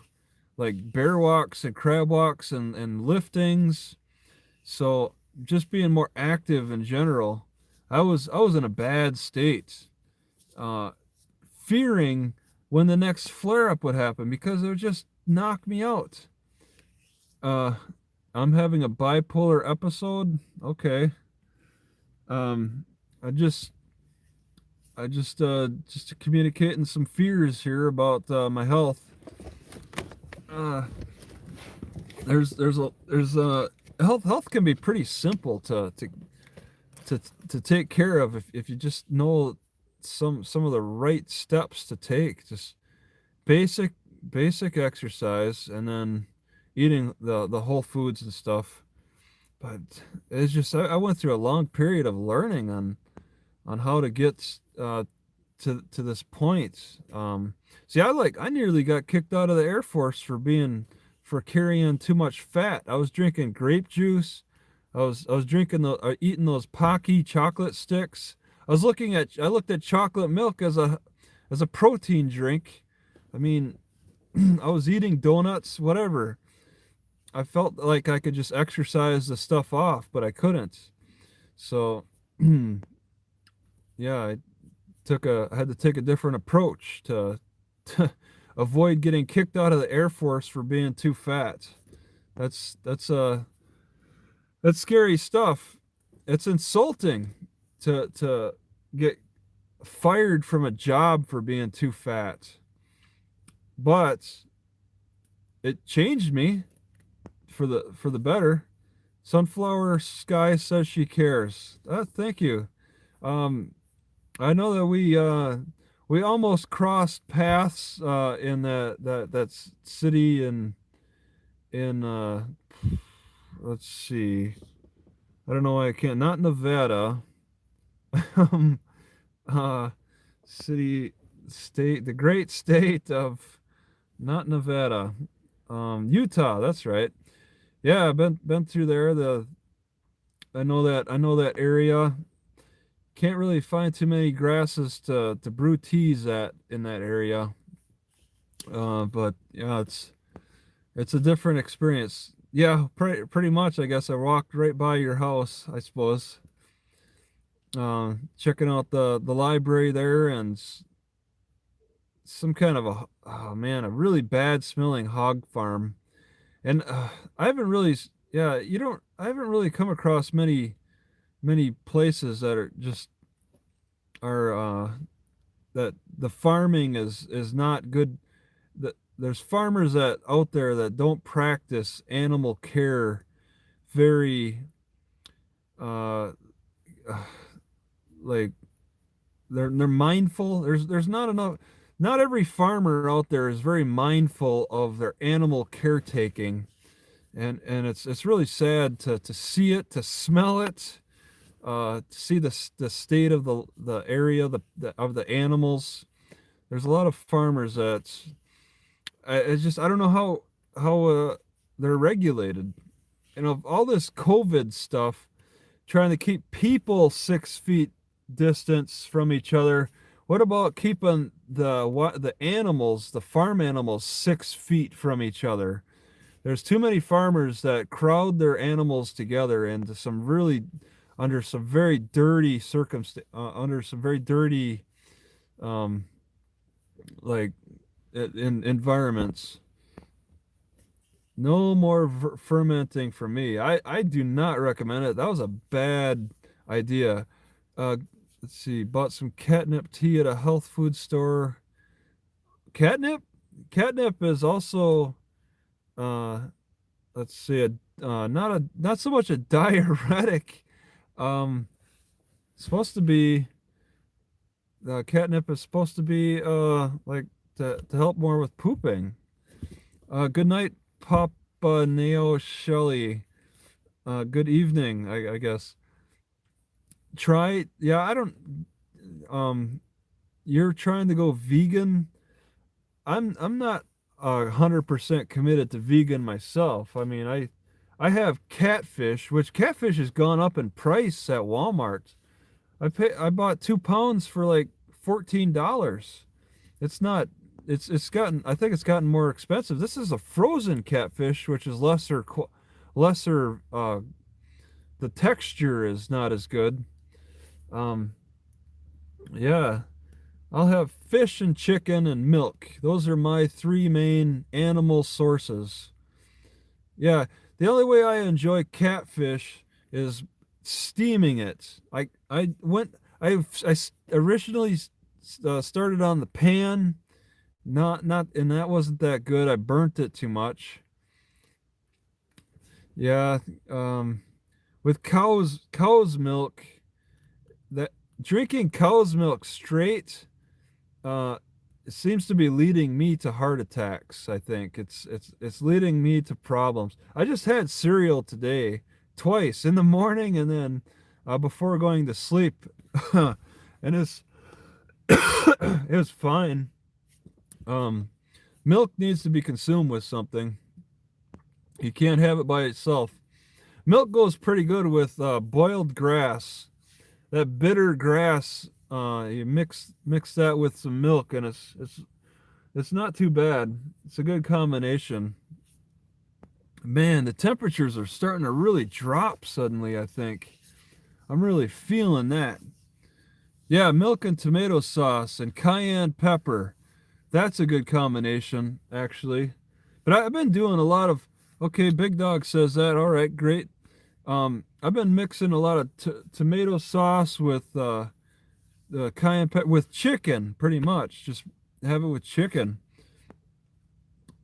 like bear walks and crab walks and liftings. So just being more active in general. I was in a bad state, uh, fearing when the next flare up would happen because it would just knock me out. Uh, I'm having a bipolar episode. Okay. Um, I just communicating some fears here about my health. Uh, there's a health can be pretty simple to take care of if you just know some of the right steps to take. Just basic basic exercise and then eating the whole foods and stuff. But it's just I went through a long period of learning on how to get to this point. See, I nearly got kicked out of the Air Force for carrying too much fat. I was drinking grape juice. I was drinking eating those Pocky chocolate sticks. I looked at chocolate milk as a protein drink. I mean, I was eating donuts, whatever. I felt like I could just exercise the stuff off, but I couldn't. So, yeah, I had to take a different approach to avoid getting kicked out of the Air Force for being too fat. That's that's uh that's scary stuff. It's insulting to get fired from a job for being too fat. But it changed me for the better. Sunflower Sky says she cares. Thank you. Um, I know that we almost crossed paths in that city in let's see. I don't know why I can't. Not Nevada. um, uh, city state the great state of not Nevada. Utah. That's right. Yeah, I've been through there. I know that area. Can't really find too many grasses to brew teas at in that area. But yeah, it's a different experience. Yeah, pretty much. I guess I walked right by your house. I suppose. Checking out the library there and some kind of oh man, a really bad smelling hog farm. And I haven't really, yeah, I haven't really come across many places that are that the farming is not good. That there's farmers that out there that don't practice animal care very uh like they're mindful. There's not enough. Not every farmer out there is very mindful of their animal caretaking, and it's really sad to see it, to smell it, to see the state of the area of the animals. There's a lot of farmers that it's just I don't know how they're regulated. And of all this COVID stuff, trying to keep people 6 feet distance from each other. What about keeping the animals, the farm animals, 6 feet from each other? There's too many farmers that crowd their animals together into some really under some very dirty under some very dirty um, like in environments. No more fermenting for me. I do not recommend it. That was a bad idea. Uh, let's see. Bought some catnip tea at a health food store. Catnip? Catnip is also uh, let's see, not so much a diuretic. Um, supposed to be catnip is supposed to be like to help more with pooping. Good night, Papa Neo Shelley. Good evening, I guess. Try, yeah, I don't. You're trying to go vegan. I'm not 100% committed to vegan myself. I mean, I have catfish, which catfish has gone up in price at Walmart. I bought 2 pounds for like $14. It's not it's gotten I think it's gotten more expensive. This is a frozen catfish, which is lesser the texture is not as good. Um yeah, I'll have fish and chicken and milk. Those are my three main animal sources. Yeah, the only way I enjoy catfish is steaming it. I originally started on the pan, not, and that wasn't that good. I burnt it too much. Yeah, um, with cow's milk, that drinking cow's milk straight uh it seems to be leading me to heart attacks. I think it's leading me to problems. I just had cereal today twice in the morning and then before going to sleep. And it's it was fine. um Milk needs to be consumed with something. You can't have it by itself. Milk goes pretty good with boiled grass. That bitter grass, you mix that with some milk, and it's not too bad. It's a good combination. Man, the temperatures are starting to really drop suddenly, I think. I'm really feeling that. Yeah, milk and tomato sauce and cayenne pepper. That's a good combination, actually. But I've been doing a lot of, okay, Big Dog says that. All right, great. I've been mixing a lot of tomato sauce with the cayenne pepper with chicken, pretty much. Just have it with chicken.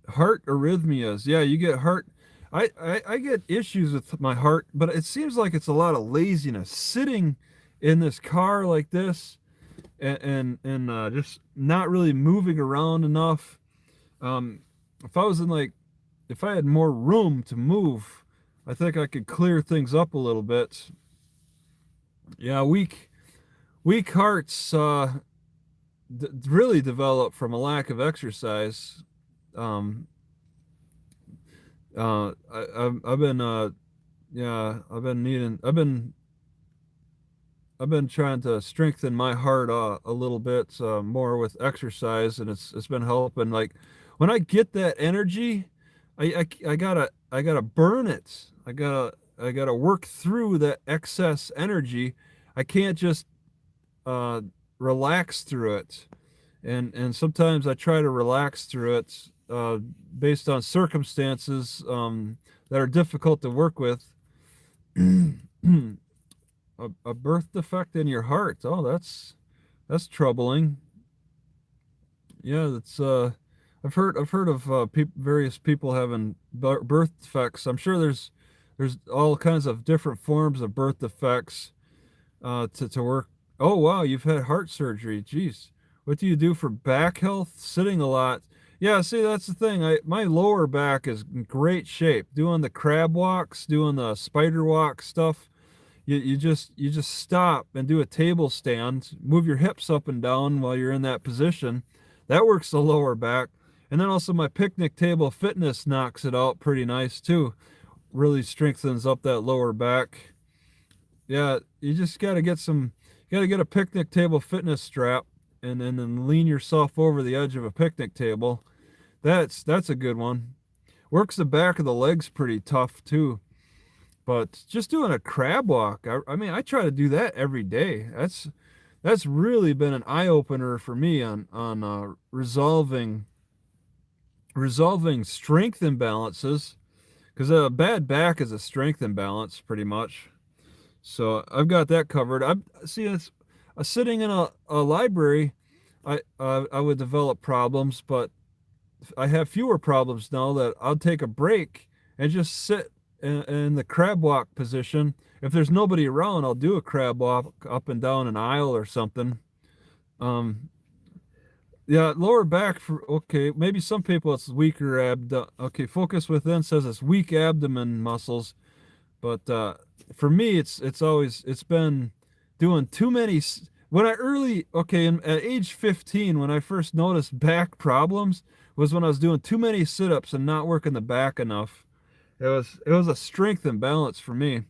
Heart arrhythmias. Yeah, you get heart. I get issues with my heart, but it seems like it's a lot of laziness. Sitting in this car like this and just not really moving around enough. Um, if I was in like, if I had more room to move, I think I could clear things up a little bit. Yeah, weak hearts really develop from a lack of exercise. Um, I've been yeah, I've been trying to strengthen my heart a little bit more with exercise, and it's been helping. Like when I get that energy, I gotta burn it. I gotta work through that excess energy. I can't just uh, relax through it. And sometimes I try to relax through it based on circumstances that are difficult to work with. A birth defect in your heart. Oh, that's troubling. Yeah, that's I've heard of various people having birth defects. I'm sure there's all kinds of different forms of birth defects to work. Oh wow, you've had heart surgery. Jeez. What do you do for back health? Sitting a lot. Yeah, see that's the thing. My lower back is in great shape. Doing the crab walks, doing the spider walk stuff. You just stop and do a table stand, move your hips up and down while you're in that position. That works the lower back. And then also my picnic table fitness knocks it out pretty nice too. Really strengthens up that lower back. Yeah, you just got to get some You got to get a picnic table fitness strap and then lean yourself over the edge of a picnic table. That's a good one. Works the back of the legs pretty tough too. But just doing a crab walk, I mean, I try to do that every day. That's really been an eye opener for me on resolving strength imbalances, because a bad back is a strength imbalance pretty much. So I've got that covered. I see it's sitting in a library. I would develop problems, but I have fewer problems now that I'll take a break and just sit in the crab walk position. If there's nobody around, I'll do a crab walk up and down an aisle or something. Um, yeah, lower back for okay. Maybe some people it's weaker Okay, Focus Within says it's weak abdomen muscles, but for me it's been doing too many. When I early okay at age 15 when I first noticed back problems was when I was doing too many sit-ups and not working the back enough. It was a strength imbalance for me,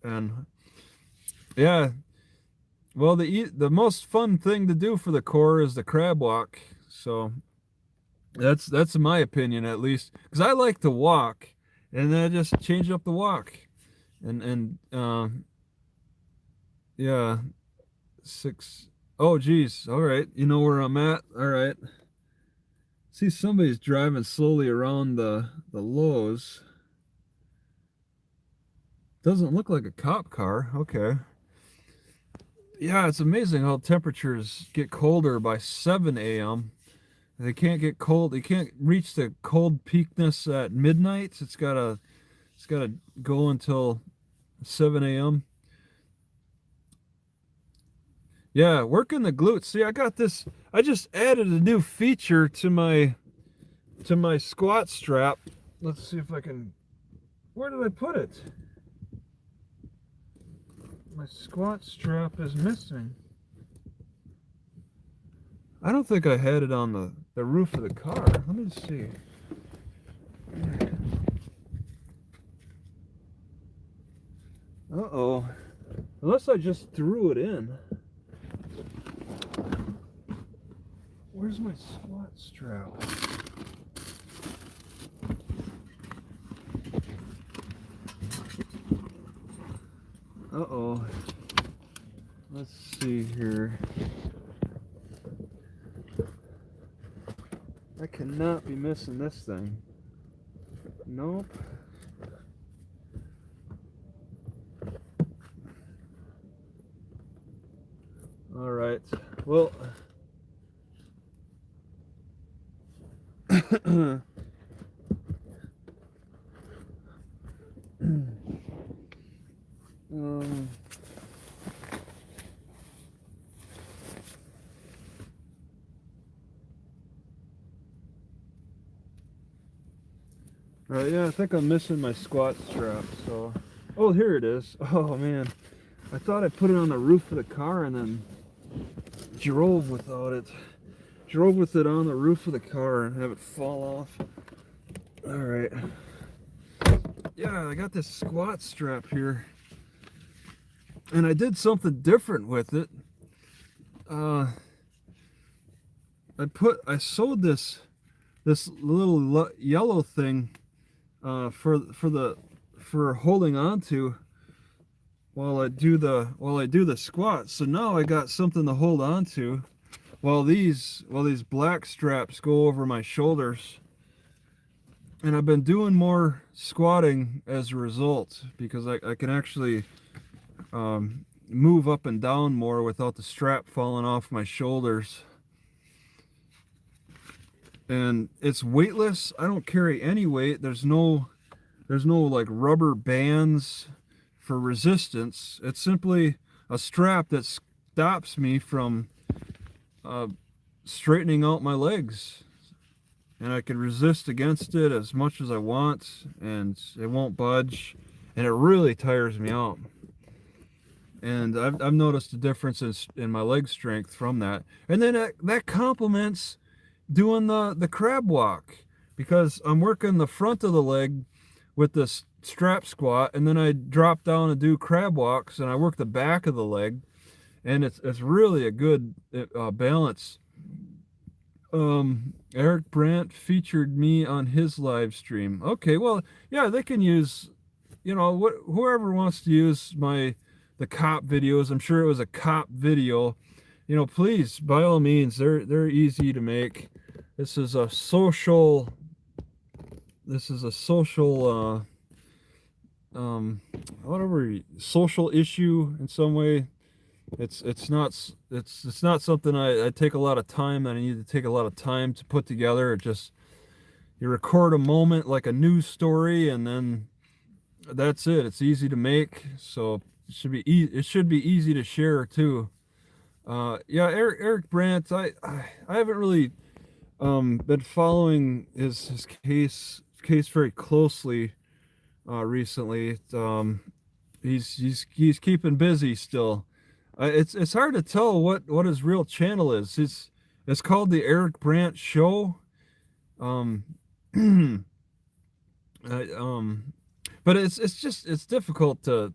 and yeah. Well, the most fun thing to do for the core is the crab walk. So that's my opinion at least, because I like to walk, and then I just change up the walk, and yeah, six. Oh geez, all right, you know where I'm at. All right. See, somebody's driving slowly around the Lowe's. Doesn't look like a cop car. Okay. Yeah, it's amazing how temperatures get colder by 7 a.m. They can't get cold. They can't reach the cold peakness at midnight. It's gotta go until 7 a.m. Yeah, working the glutes. See, I got this. I just added a new feature to my squat strap. Let's see if I can. Where did I put it? My squat strap is missing. I don't think I had it on the roof of the car. Let me see. Uh-oh. Unless I just threw it in. Where's my squat strap? Uh-oh. Let's see here. I cannot be missing this thing. Nope. All right. Well, um, yeah, I think I'm missing my squat strap. So, oh, here it is. Oh man, I thought I put it on the roof of the car and then drove without it. Drove with it on the roof of the car and have it fall off. All right. Yeah, I got this squat strap here, and I did something different with it. I sewed this little yellow thing for holding on to while I do the squat. So now I got something to hold on to while these black straps go over my shoulders. And I've been doing more squatting as a result, because I can actually move up and down more without the strap falling off my shoulders. And it's weightless. I don't carry any weight. There's no like rubber bands for resistance. It's simply a strap that stops me from straightening out my legs, and I can resist against it as much as I want, and it won't budge, and it really tires me out. And I've noticed a difference in my leg strength from that. And then that complements doing the crab walk, because I'm working the front of the leg with this strap squat, and then I drop down and do crab walks, and I work the back of the leg. and it's really a good balance. Eric Brandt featured me on his live stream. Okay, well, yeah, they can use, whoever wants to use the cop videos. I'm sure it was a cop video. Please, by all means, they're easy to make. This is a social. This is a social, whatever, social issue in some way. It's not something I take a lot of time, that I need to take a lot of time to put together. It just, you record a moment like a news story, and then that's it. It's easy to make, so it should be easy to share too. Yeah, Eric Brandt. I haven't really been following his case very closely recently. He's keeping busy still. It's hard to tell what his real channel is. It's called the Eric Brandt Show. Um, I, but it's difficult to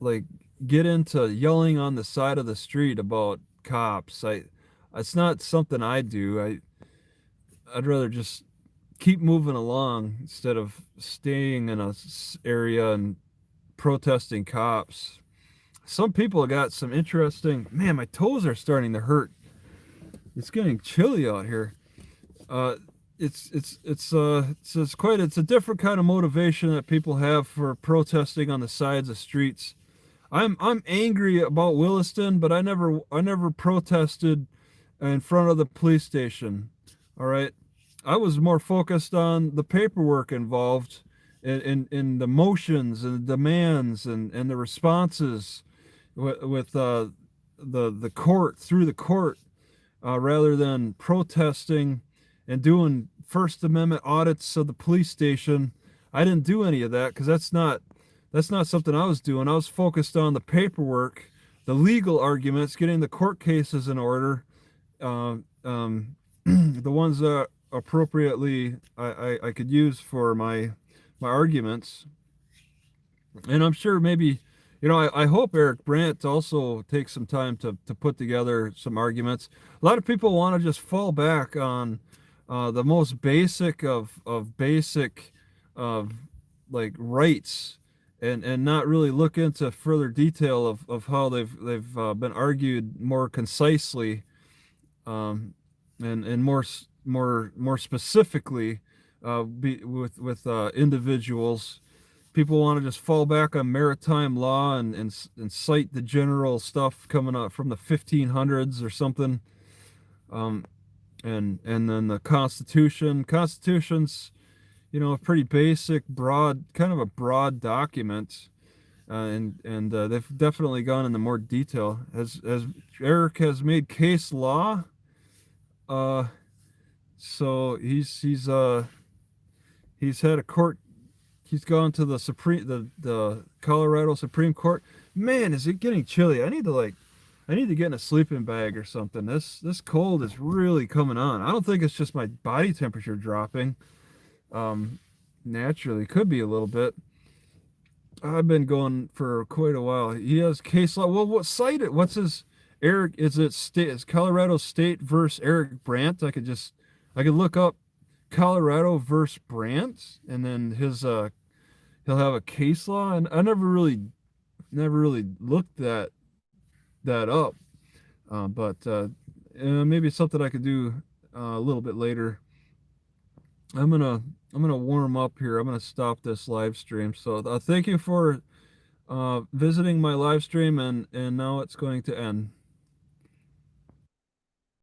like get into yelling on the side of the street about cops. It's not something I do. I'd rather just keep moving along instead of staying in a area and protesting cops. Some people got some interesting. Man, my toes are starting to hurt. It's getting chilly out here. Uh, it's a different kind of motivation that people have for protesting on the sides of streets. I'm angry about Williston, but I never protested in front of the police station. All right, I was more focused on the paperwork involved, in the motions and the demands and the responses with the court, through the court, rather than protesting and doing First Amendment audits of the police station. I didn't do any of that because that's not something I was doing. I was focused on the paperwork, the legal arguments, getting the court cases in order, the ones that appropriately I could use for my arguments. And I'm sure maybe, I hope Eric Brandt also takes some time to put together some arguments. A lot of people want to just fall back on the most basic of basic, of like, rights, and not really look into further detail of how they've been argued more concisely, and more specifically, with individuals. People want to just fall back on maritime law and cite the general stuff coming up from the 1500s or something. And then the Constitution's, a pretty basic, broad, kind of a broad document. And they've definitely gone into more detail. As Eric has made case law, so he's had a court. He's gone to the Colorado Supreme Court. Man, is it getting chilly? I need to get in a sleeping bag or something. This cold is really coming on. I don't think it's just my body temperature dropping. Naturally, could be a little bit. I've been going for quite a while. He has case law. Well, what site it? What's his Eric? Is it state? Is Colorado State versus Eric Brandt? I could look up Colorado versus Brandt, and then he'll have a case law. And I never really looked that up. But maybe it's something I could do a little bit later. I'm gonna warm up here. I'm gonna stop this live stream. So thank you for visiting my live stream, and now it's going to end.